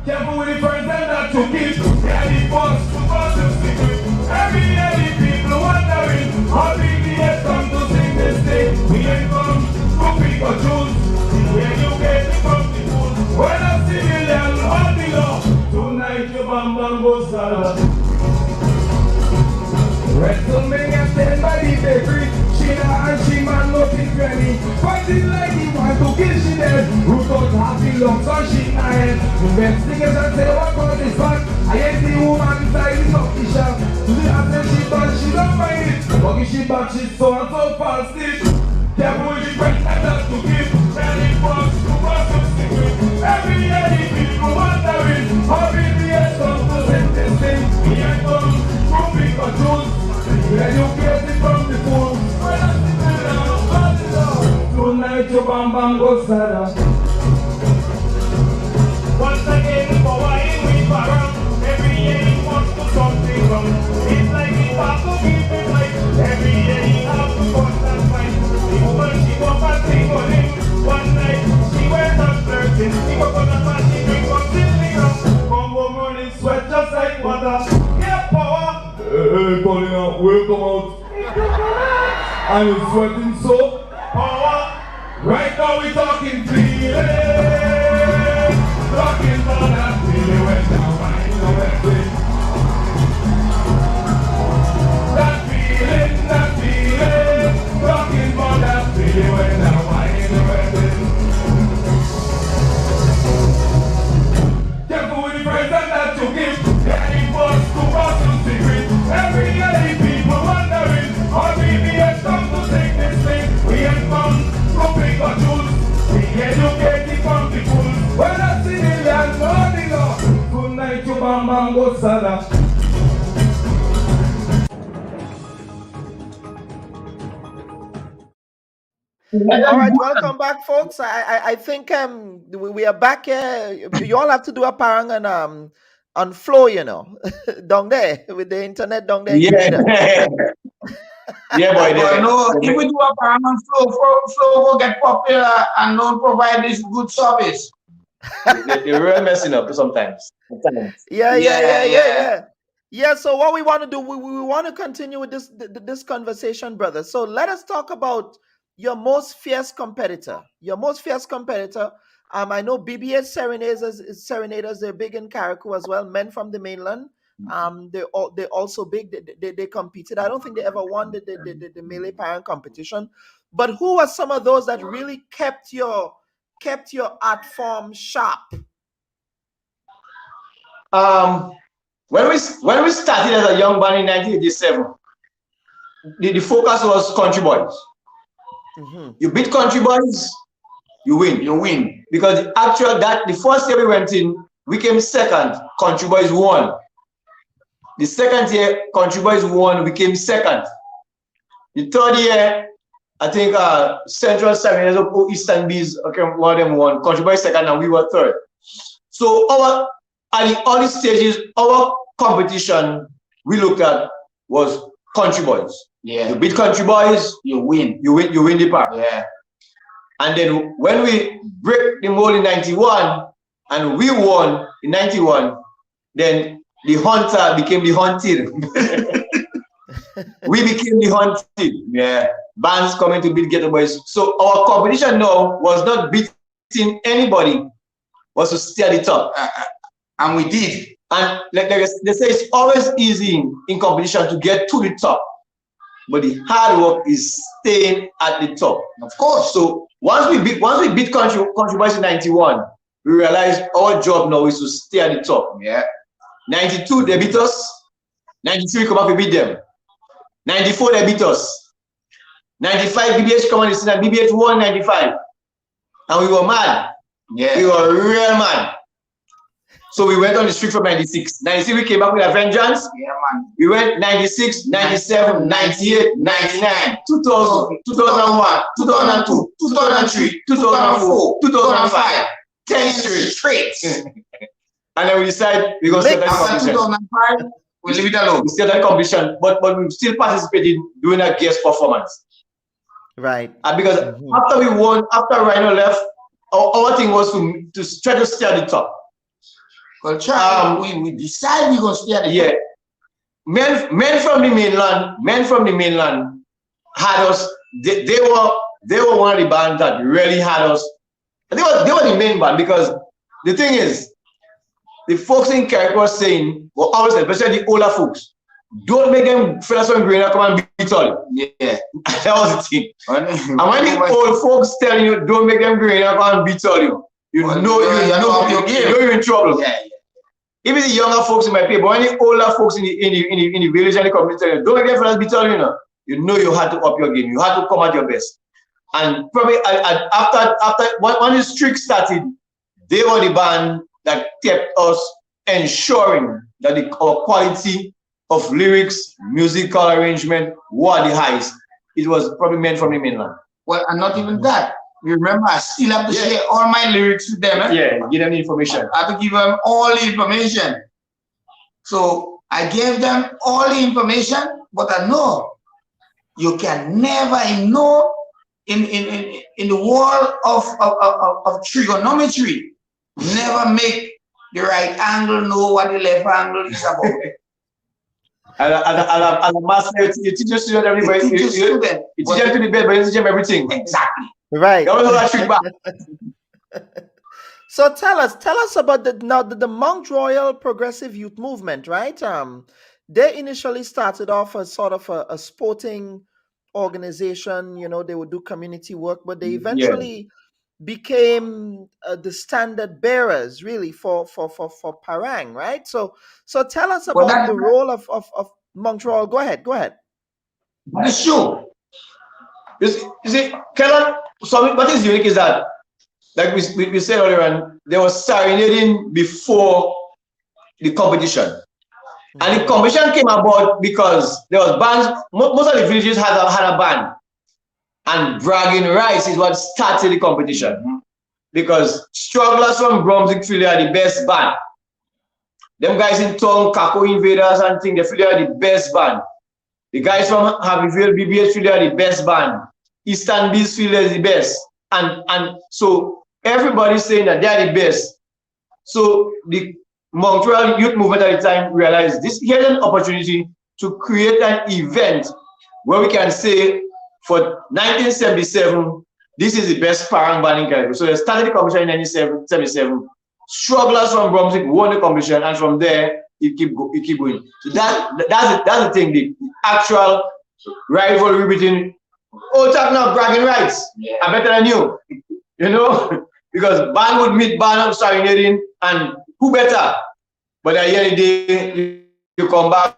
Careful with the friends that took it. And it was to secret. Every year the people wondering how big the head come to sing this thing. We ain't come to pick or choose. Where you get it from the food. When a civilian on the law. Tonight your bam bam goes salad. WrestleMania stand by the bakery. Sheena and she man nothing granny. Fighting like he want to kill she dead. Who don't have the lungs on she head. Investigate and say what about this fact. I ain't the woman inside the coffee shop. To the answer she but she don't mind it. But she back she's so and so fast it. Careful with the breath and that's to give. And it was to gossip secret. Every year the people wondering how big the head comes to send this thing. We ain't come to pick or choose. Where you get it from the fool. When I sit down, tonight your bam bam goes sad. Once again, for why we around. Every year he wants to something wrong. It's like he has to keep it right. Every year he has to fuss and fight. The woman she walk and sing on him. One night she went up flirting. She walk on the man, she drink up till the ground. Come home running sweat just like water. Get power. Hey, calling out, welcome out. And you're sweating so. Right now we talking feeling. Talking about that feeling when down mind no everything. That feeling. Talking about that feeling when down mind no everything. Careful with the present that you give. Heading first to cross some secret. Every day people wondering how BBS come to take this thing. We ain't come to pick or choose. We educate the from the fools. When I see the land, no the law. Good night to Bam Go Sada. All right, welcome back, folks. I think we are back here. You all have to do a parang on flow, you know, down there with the internet down there in Grenada. Yeah, boy. But no, if we do a Paramount Flow will get popular and don't provide this good service. They're real messing up sometimes. Yeah, so what we want to do, we want to continue with this conversation, brother. So let us talk about your most fierce competitor. I know BBH Serenaders, they're big in Carriacou as well. Men from the mainland. They're also big. They competed. I don't think they ever won the melee parent competition. But who are some of those that really kept your art form sharp? When we started as a young band in 1987, the focus was country boys. Mm-hmm. You beat country boys, you win. Because the first year we went in, we came second, country boys won. The second year, country boys won, we came second. The third year, I think Central Seminars or Eastern Bees, one of them won. Country boys second, and we were third. So at all these stages, our competition we looked at was country boys. Yeah. You beat country boys, you win. You win the part. Yeah. And then when we break the mold in 91 and we won in 91, then the hunter became the hunted. We became the hunted. Yeah. Bands coming to beat Ghetto Boys. So our competition now was not beating anybody, was to stay at the top. And we did. And like they say, it's always easy in competition to get to the top. But the hard work is staying at the top. Of course. So once we beat country boys in 91, we realized our job now is to stay at the top. Yeah. 92 they beat us. 93 come up, we beat them. 94 they beat us. 95 BBH come on the scene and BBH won 95. And we were mad. Yeah. We were real mad. So we went on the street from 96. 96 we came back with a vengeance. Yeah, man. We went 96, 97, 98, 99, 2000, 2001, 2002, 2003, 2004, 2005. 10 straight. And then we decided we're going to start that competition. 2005, we leave it alone. We started that competition, but we still participated doing a guest performance. Right. And because after we won, after Rhino left, our thing was to try to stay at the top. Well, we decided we're going to stay at the top. Yeah. Men from the mainland had us. They were one of the bands that really had us. They were the main band because the thing is, the folks in Carriacou were saying, well, always, especially the older folks, don't make them fellas from Grenada come and beat all you. Yeah, that was the thing. And when the old folks telling you, don't make them Grenada come and beat all you, you're in trouble. Yeah. Even the younger folks in my people, but when the older folks in the village and the community tell you, don't make them fellas beat all you, you had to up your game. You had to come at your best. And probably after when the streak started, they were the band that kept us ensuring that our quality of lyrics, musical arrangement were the highest. It was probably meant from the mainland. Well, and not even that. Remember, I still have to share all my lyrics with them. Yeah, give them the information. I have to give them all the information. So I gave them all the information, but I know you can never know in the world of trigonometry, never make the right angle know what the left angle is about. As a master, you teach your student everybody. You teach them to the bed, but you teach them everything. Exactly. Right. You always want to trick back. So tell us about the Mount Royal Progressive Youth Movement, right? They initially started off as sort of a sporting organization. You know, they would do community work, but they eventually became the standard bearers, really, for Parang, right? So tell us about the role of Mount Royal. Go ahead. That is true. You see, Kellan, what is unique is that, like we said earlier on, there was serenading before the competition. And the competition came about because there was bands, most of the villages had a band. And Bragging Rights is what started the competition. Because Strugglers from Brunswick feel they are the best band. Them guys in town, Kako Invaders and things, they feel they are the best band. The guys from Happyville, BBH feel they are the best band. Eastern Beast feel they're the best. And so everybody's saying that they are the best. So the Montreal Youth Movement at the time realized this here's an opportunity to create an event where we can say for 1977, this is the best Parang band in Canada. So they started the competition in 1977. Strugglers from Brunswick won the competition, and from there it keep going. So that's the thing, the actual rivalry between talking of Bragging Rights. I'm better than you. You know? Because band would meet band of serenading, and who better? But at the end of the day, you come back,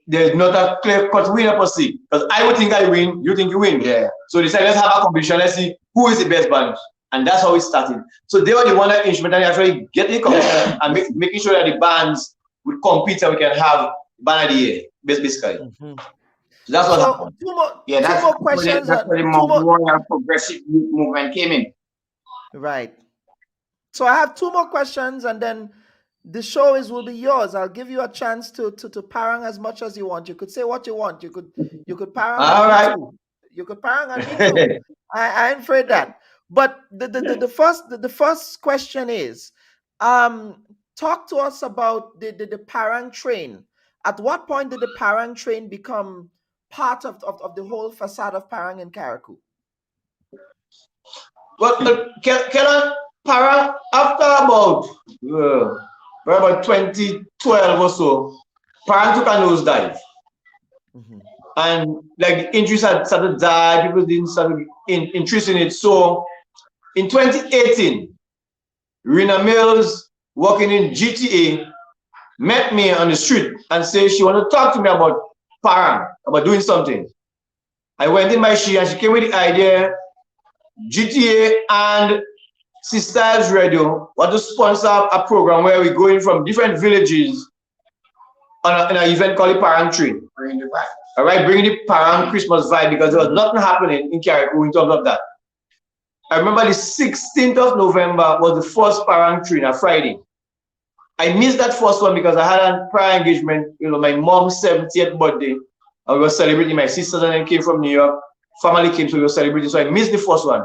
there's not a clear-cut winner per se. Because I would think I win, you think you win. Yeah. So they decided, let's have a competition, let's see who is the best band. And that's how it started. So they were the one that instrumental actually get the competition and making sure that the bands would compete and we can have band of the year, basically. So that's what happened. Two more questions. That's where the Mount Royal Progressive Youth Movement came in. Right. So I have two more questions, and then the show will be yours. I'll give you a chance to parang as much as you want. You could say what you want. You could parang. All right. You could parang and me too. I ain't afraid that. But the first question is, talk to us about the parang train. At what point did the parang train become part of the whole facade of Parang in Carriacou? Well, Kellan, Parang, after about 2012 or so, Parang took a nosedive. And like the interest had started to die, people didn't start interest in it. So in 2018, Rena Mills, working in GTA, met me on the street and said she wanted to talk to me about Parang, about doing something. I went in by she and she came with the idea. GTA and Sisters Radio want to sponsor a program where we go in from different villages on an event called the Parang Train. Bringing the vibe. All right, bringing the Parang Christmas vibe, because there was nothing happening in Carriacou in terms of that. I remember the 16th of November was the first Parang Train, a Friday. I missed that first one because I had a prior engagement, my mom's 70th birthday. I was celebrating, my sisters and then came from New York. Family came, so we were celebrating, so I missed the first one.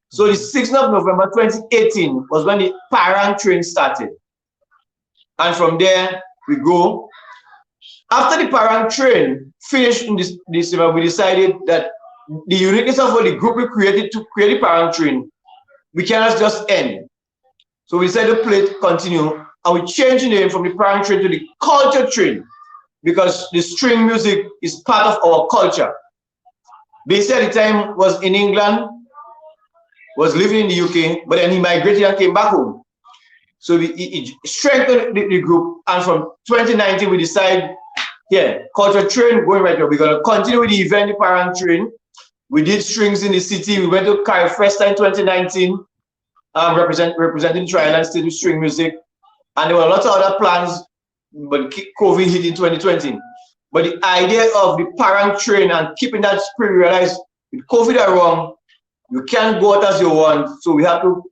So the 6th of November 2018 was when the Parang Train started. And from there, we go. After the Parang Train finished in December, we decided that the uniqueness of what the group we created to create the Parang Train, we cannot just end. So we decided to play it, continue, and we changed the name from the Parang Train to the Culture Train, because the string music is part of our culture. Basically, at the time was in England, was living in the UK, but then he migrated and came back home. So he strengthened the group, and from 2019 we decided, Culture Train going right now. We're gonna continue with the event, the Parang Train. We did strings in the city. We went to Carry Festa in 2019, representing Tri-Island State with string music, and there were lots of other plans, but COVID hit in 2020. But the idea of the Parang Train and keeping that spirit, we realized with COVID around, you can't go out as you want, so we have to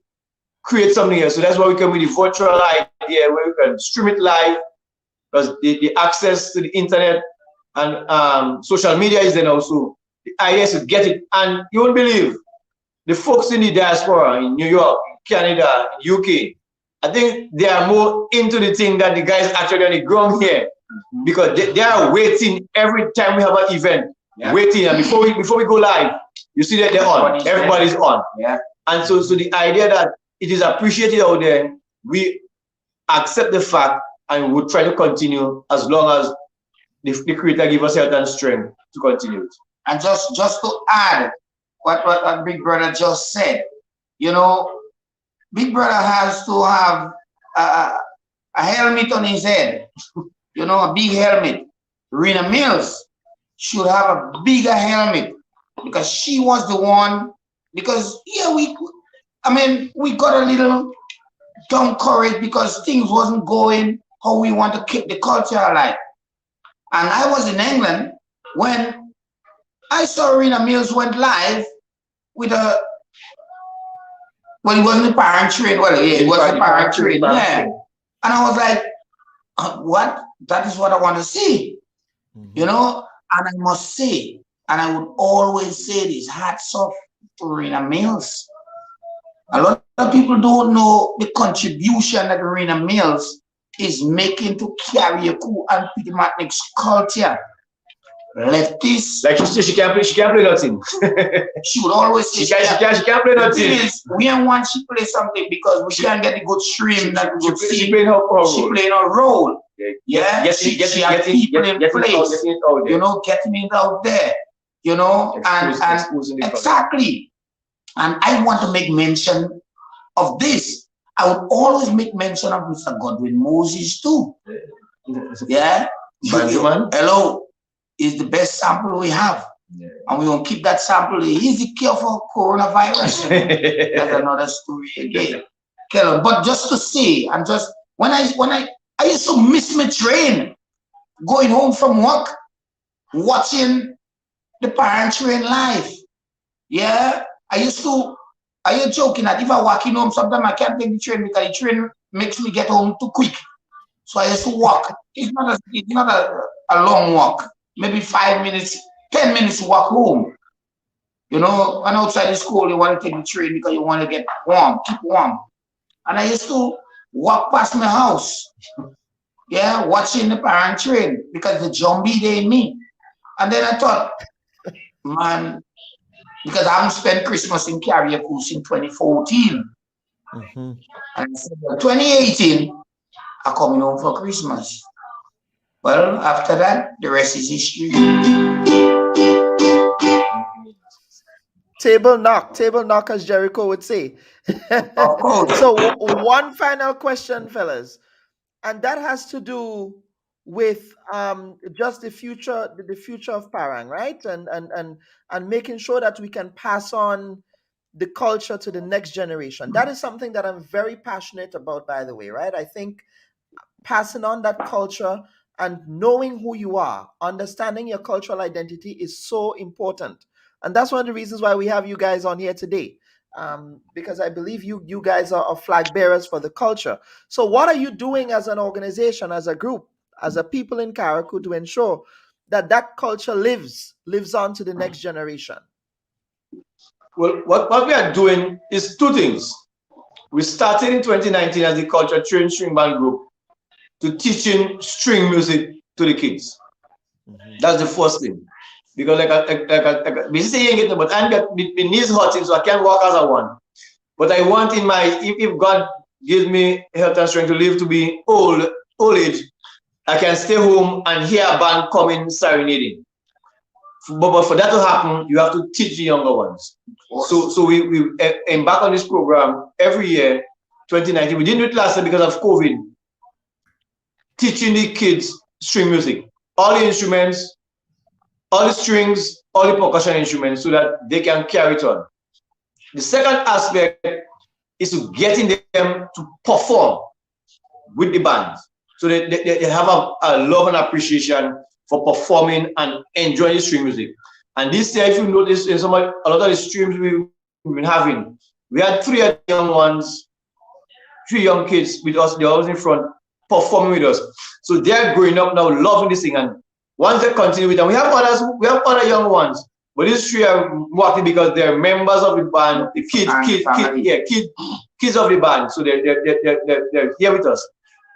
create something else. So that's why we come with the virtual idea where we can stream it live, because the access to the internet and social media is there now. So the idea is to get it, and you won't believe the folks in the diaspora in New York, Canada, UK. I think they are more into the thing that the guys actually on the ground here. because they are waiting every time we have an event, waiting, and before we go live, you see that they're on. Everybody's on. Yeah. And so the idea that it is appreciated out there, we accept the fact and we'll try to continue as long as the creator give us health and strength to continue it. And just to add what Big Brother just said, you know, Big Brother has to have a helmet on his head, you know, a big helmet. Rena Mills should have a bigger helmet because she was the one, because we got a little down courage because things wasn't going how we want to keep the culture alive. And I was in England when I saw Rena Mills went live with it wasn't a parent train. Well, yeah, it was a parent train. Yeah. And I was like, what? That is what I want to see. You know? And I must say, and I would always say this, hats off to Rena Mills. A lot of people don't know the contribution that Rena Mills is making to karaoke and pretty much mix culture. Leftists. Like she can't play nothing. She would always say she can't play nothing. We don't want she play something because we can't get the good stream that we would see. She playing her role. Yeah. She has people in place. You know, getting it out there. You know, and exactly. And I want to make mention of this. I would always make mention of Mr. Godwin Moses too. Yeah. Hello is the best sample we have. Yeah. And we're going to keep that sample. He's the cure for coronavirus. That's another story again. But just to say, and just when I used to miss my train going home from work, watching the parent train live. Yeah. I ain't joking that if I'm walking home, sometimes I can't take the train because the train makes me get home too quick. So I used to walk. It's not a long walk. Maybe 5 minutes, 10 minutes to walk home. You know, and outside the school, you want to take the train because you want to get warm, keep warm. And I used to walk past my house, yeah, watching the parent train because the zombie they in me. And then I thought, man, because I haven't spent Christmas in karaoke since 2014. And I said, 2018, I'm coming home for Christmas. Well, after that, the rest is history. Table knock, as Jericho would say. Of course. So one final question, fellas, and that has to do with just the future of Parang, right? And making sure that we can pass on the culture to the next generation. That is something that I'm very passionate about, by the way, right? I think passing on that culture and knowing who you are, understanding your cultural identity is so important. And that's one of the reasons why we have you guys on here today. Because I believe you guys are flag bearers for the culture. So what are you doing as an organization, as a group, as a people in Karaku to ensure that that culture lives on to the next generation? Well, what we are doing is two things. We started in 2019 as the Culture Train String Band Group to teaching string music to the kids. That's the first thing. Because like we saying it, but I got my knees hurting, so I can't walk as I want. But I want in my, if God gives me health and strength to live to be old age, I can stay home and hear a band coming serenading. But for that to happen, you have to teach the younger ones. So we embark on this program every year, 2019. We didn't do it last year because of COVID. Teaching the kids string music, all the instruments, all the strings, all the percussion instruments, so that they can carry it on. The second aspect is to getting them to perform with the band. So they have a love and appreciation for performing and enjoying the string music. And this year, if you notice, in a lot of the streams we've been having, we had three young kids with us, they're always in front, performing with us. So they're growing up now, loving this thing. And once they continue with them, we have other young ones, but these three are working because they're members of the band, the kids of the band. So they're here with us.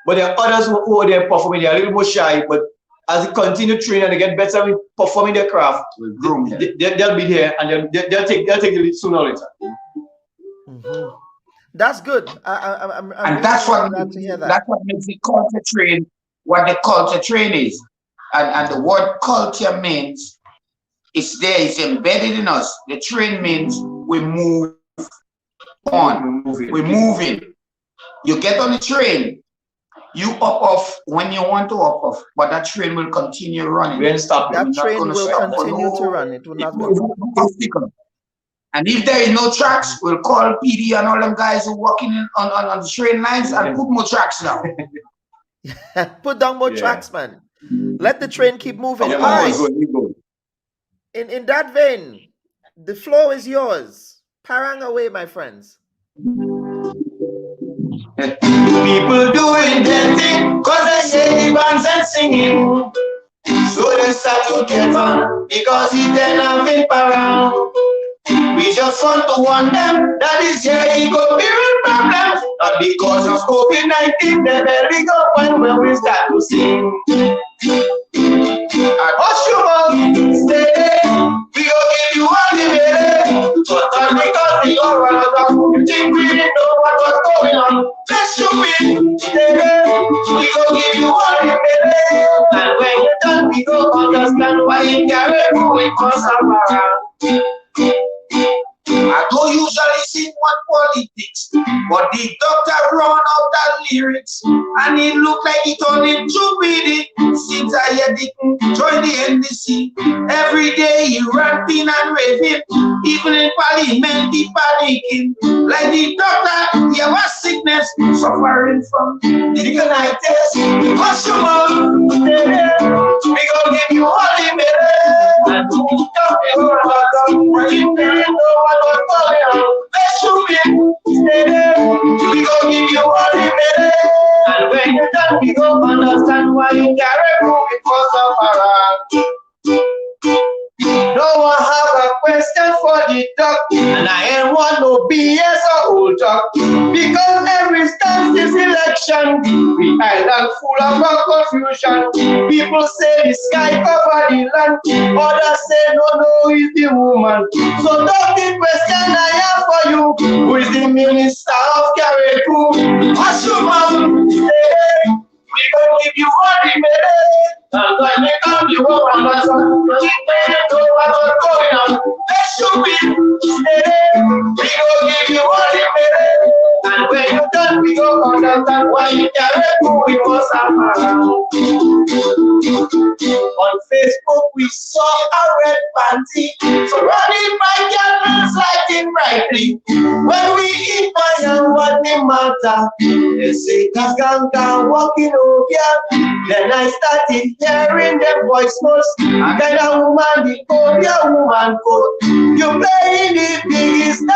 But there are others who are there performing, they're a little more shy, but as they continue training and they get better with performing their craft, they'll be here and they'll take the lead sooner or later. Mm-hmm. That's good. I'm and that's what glad to hear that. That's what makes the culture train what the culture train is. And the word culture means it's there, it's embedded in us. The train means we move on. We're moving. You get on the train, you up off when you want to up off, but that train will continue running. We ain't stopping. That train will continue to run. It will not go. And if there is no tracks, we'll call PD and all them guys who walking on the train lines and put more tracks down. Put down more tracks, man. Let the train keep moving. All right. In that vein, the floor is yours. Parang away, my friends. People doing their thing cause they say bands and singing. So they start to get on because it then having around. We just want to warn them that this year it could be real problems. Not because of COVID-19, they barely go when we start to sing. And hush you up, stay there. We go give you all the way. But not because we go around, you think we didn't know what was going on. Let's stupid, stay there. We go give you all the way. And when you're done, we go understand why you carry moving for some around. I don't usually sing one politics, but the doctor run out that lyrics, and it looked like he turned into reading. Since I didn't join the NDC, every day he rapping and raving, even in parliament he panicking. Like the doctor, he have a sickness, suffering from tigonitis. Hush your mouth, stay there. We gon' give you all the medal, and you don't know what you what's going on. Let's shoot it, stay there. We gon' give you all the medal, and when you're done, we gon' understand why you carry moving because of around. No one have a question for the doc, and I ain't want no BS or old talk, because every stance is election. We island full of confusion. People say the sky cover the land, others say no, it's the woman. So don't be question I have for you. Who is the minister of Caribou? Hush your mouth, stay. We gon' give you all the medal. And when they come, you go and that's all. Keep know what's going on. Let's shoot it, stay there. We gon' give you all the medal. And when you're done, we go understand why you carry who we must have around. On Facebook, we saw a red panty surrounded by candles lighting brightly. When we eat fire, what the matter? They say, Kasganga walking over here. Then I started hearing their voice most. I got a woman, the Obia woman code. You playing the biggest in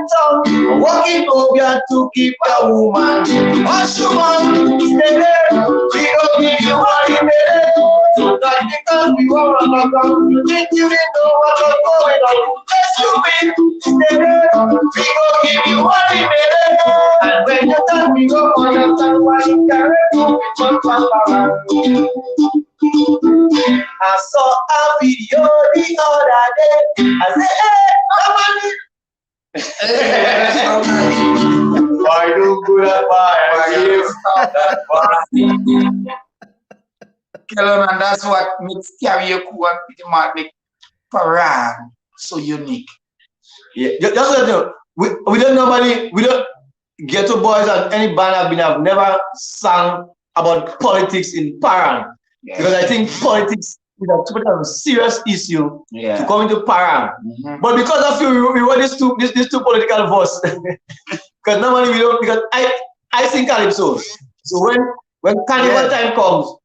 town. Walking Obia to keep a woman. Hush your mouth, stay there. We don't give you all the minute. So that because we were on the ground, you think you didn't know what was going on. Let's do it, stay there. We gon' give you all the minute. And when you're done, we gon' understand why you carry moving from around. I saw a video the other day. I said, hey, somebody. Why do good at And that's what makes karaoke and pretty much make Parang so unique. Yeah, just so you know, we don't normally, we don't Ghetto Boys and any band have never sang about politics in Parang. Yeah. Because I think politics is a serious issue to come into Parang. But because of you, we want these two political voices. Because normally we don't, because I sing calypso. So when carnival time comes,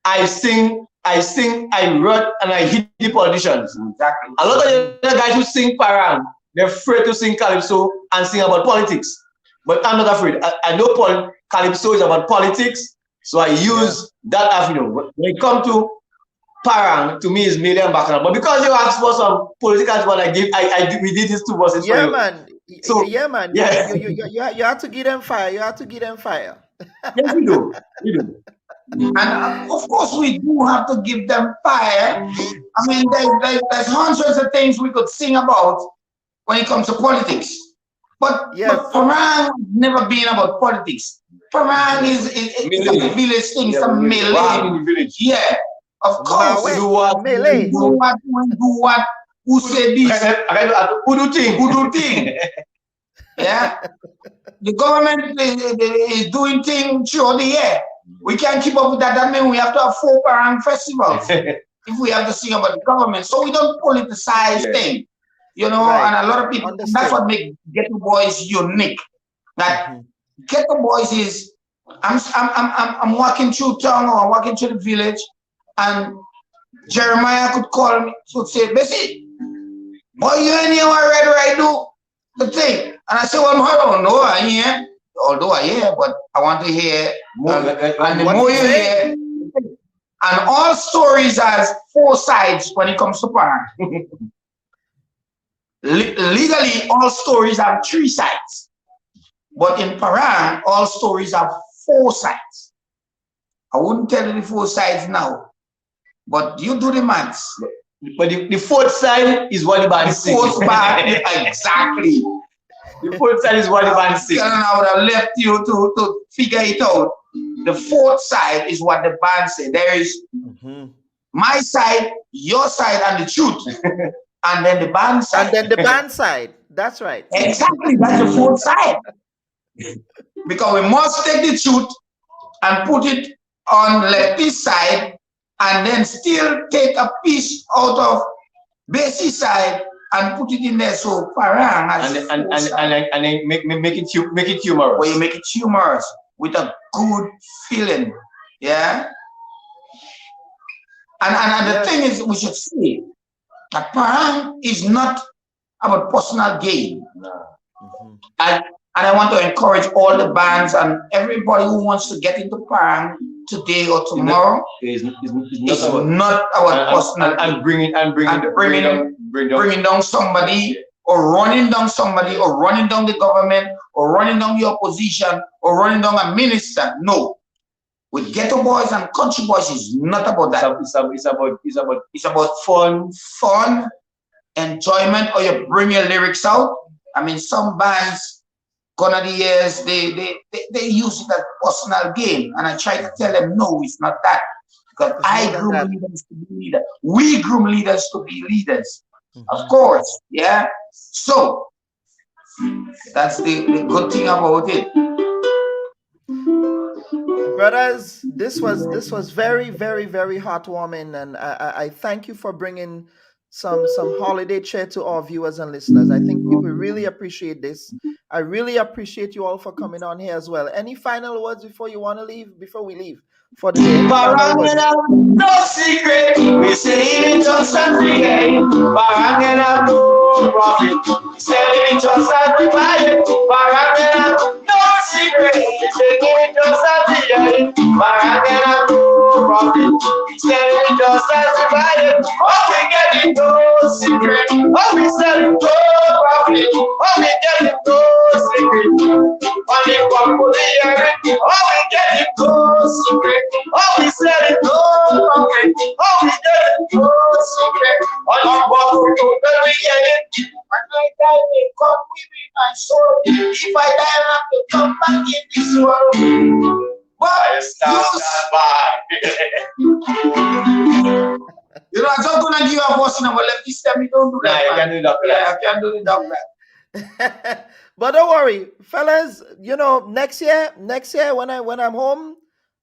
I sing, I wrote, and I hit the politicians. Exactly. A lot of the guys who sing Parang, they're afraid to sing calypso and sing about politics. But I'm not afraid. I know calypso is about politics, so I use that avenue. But when it comes to Parang, to me, is million bacchanal. But because you asked for some political one, we did these two verses for you. Man. So, yeah, man. Yeah. You have to give them fire. You have to give them fire. Yes, we do. We do. And of course, we do have to give them fire. I mean, there's hundreds of things we could sing about when it comes to politics. But Parang has never been about politics. Parang is a village thing, it's a melee. Yeah, of course. Do what? Melee. Do what? Who said this? Who do thing? Yeah. The government is doing things throughout the year. We can't keep up with that. That means we have to have 4 Parang festivals if we have to sing about the government. So we don't politicize things. You know, and a lot of people, that's what makes Ghetto Boys unique. That Ghetto Boys is, I'm walking through town or I'm walking through the village, and Jeremiah could call me, would say, Bessie, boy, you ain't here already, I do the thing. And I said, well, I don't know, I hear, although I hear, but I want to hear more. And the more you hear, and all stories has 4 sides when it comes to Parang. Legally, all stories have 3 sides, but in Parang, all stories have 4 sides. I wouldn't tell you the 4 sides now, but you do the maths. But the 4th side is what the band sings. The 4th part, exactly. The 4th side is what the band sings. I would have left you to figure it out. The 4th side is what the band says. There is my side, your side, and the truth. And then the band side. And then the band side. That's right. Exactly. That's the 4th side. Because we must take the truth and put it on Lefty's side, and then still take a piece out of Bessie's side and put it in there. So Parang has and then make it humorous. Well, you make it humorous with a good feeling. Yeah. And the thing is, we should say that Parang is not about personal gain. And I want to encourage all the bands and everybody who wants to get into Parang today or tomorrow. It's not about personal and bringing down somebody or running down somebody or running down the government or running down the opposition or running down a minister. No. With Ghetto Boys and Country Boys, it's not about that. It's about fun, enjoyment, or you bring your lyrics out. I mean, some bands, gone the years, they use it as personal gain, and I try to tell them, no, it's not that. Because I groom leaders to be leaders. We groom leaders to be leaders, of course. Yeah. So that's the good thing about it. Brothers, this was very, very, very heartwarming, and I thank you for bringing some holiday cheer to our viewers and listeners. I think people really appreciate this. I really appreciate you all for coming on here as well. Any final words before we leave for the day? No secret, we say it just every day. Barangena no profit, selling it just every day. Barangena no secret, we say it just every day. Barangena no profit, selling it just every day. Oh, we get it no secret, oh, we sell it no profit, oh, we get it no secret. Only one for the year, oh, we get it no secret. Oh, we said it, no, okay. Oh, we did it, no secret. On our walk, we go, then we get it. When I die, they come with me, my soul. If I die, I have to come back in this world. But you know, I'm just gonna give you a voice now, but let me step me, don't do that. I can't do that. Yeah, I can't do that. But don't worry, fellas. You know, next year when I'm home,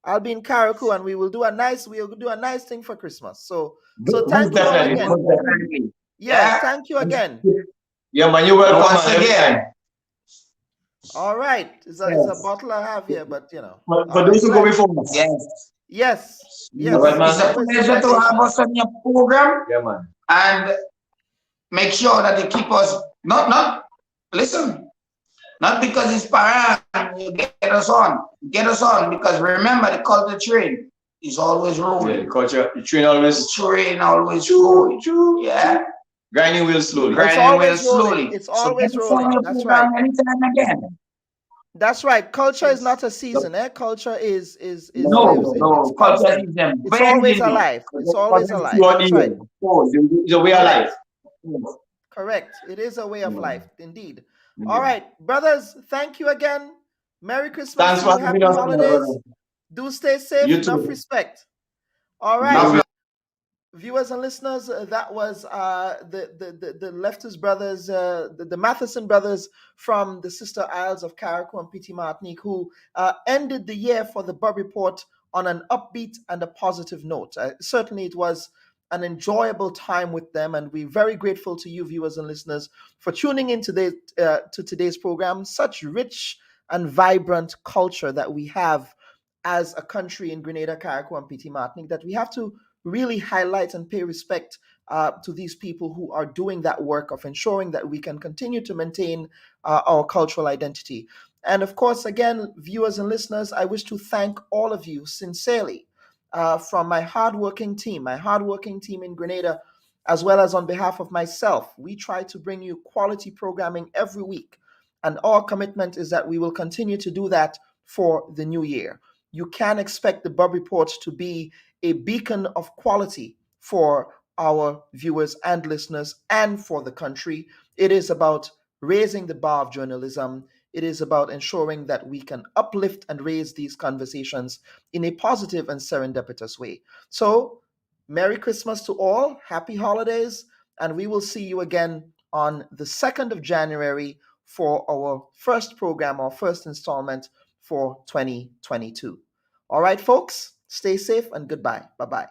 I'll be in Karakou, and we'll do a nice thing for Christmas. So thank you all again. Yeah, thank you again. Yeah, man, you're welcome once again. All right, it's a bottle I have here, but you know. For those who go before us. Yes. It's a pleasure to have us on your program. Yeah, man. And make sure that you keep us not because it's Parang, you get us on. Get us on because remember the culture train is always rolling. Yeah, the train always rolling. Yeah. Grinding wheels slowly. It's always rolling. That's right. Anytime again. That's right. Culture is not a season. Culture is No, it's culture constant. is It's always embedded in alive. It's always alive. That's right. It's a way of life. Correct. It is a way of life, indeed. Yeah. All right, brothers. Thank you again. Merry Christmas Thanks to you. for Happy having us, holidays. brother. Do stay safe. You Enough too. respect. All Enough right. Viewers and listeners, that was the leftist brothers, the Matheson brothers from the sister isles of Carriacou and Petit Martinique, who ended the year for the Bubb Report on an upbeat and a positive note. Certainly, it was an enjoyable time with them, and we're very grateful to you, viewers and listeners, for tuning in today to today's program. Such rich and vibrant culture that we have as a country in Grenada, Carriacou, and Petit Martinique, that we have to really highlight and pay respect to these people who are doing that work of ensuring that we can continue to maintain our cultural identity. And of course, again, viewers and listeners, I wish to thank all of you sincerely from my hardworking team in Grenada, as well as on behalf of myself. We try to bring you quality programming every week, and our commitment is that we will continue to do that for the new year. You can expect the Bubb Report to be a beacon of quality for our viewers and listeners and for the country. It is about raising the bar of journalism. It is about ensuring that we can uplift and raise these conversations in a positive and serendipitous way. So, Merry Christmas to all, happy holidays, and we will see you again on the 2nd of January for our first program, our first installment for 2022. All right, folks, stay safe and goodbye. Bye-bye.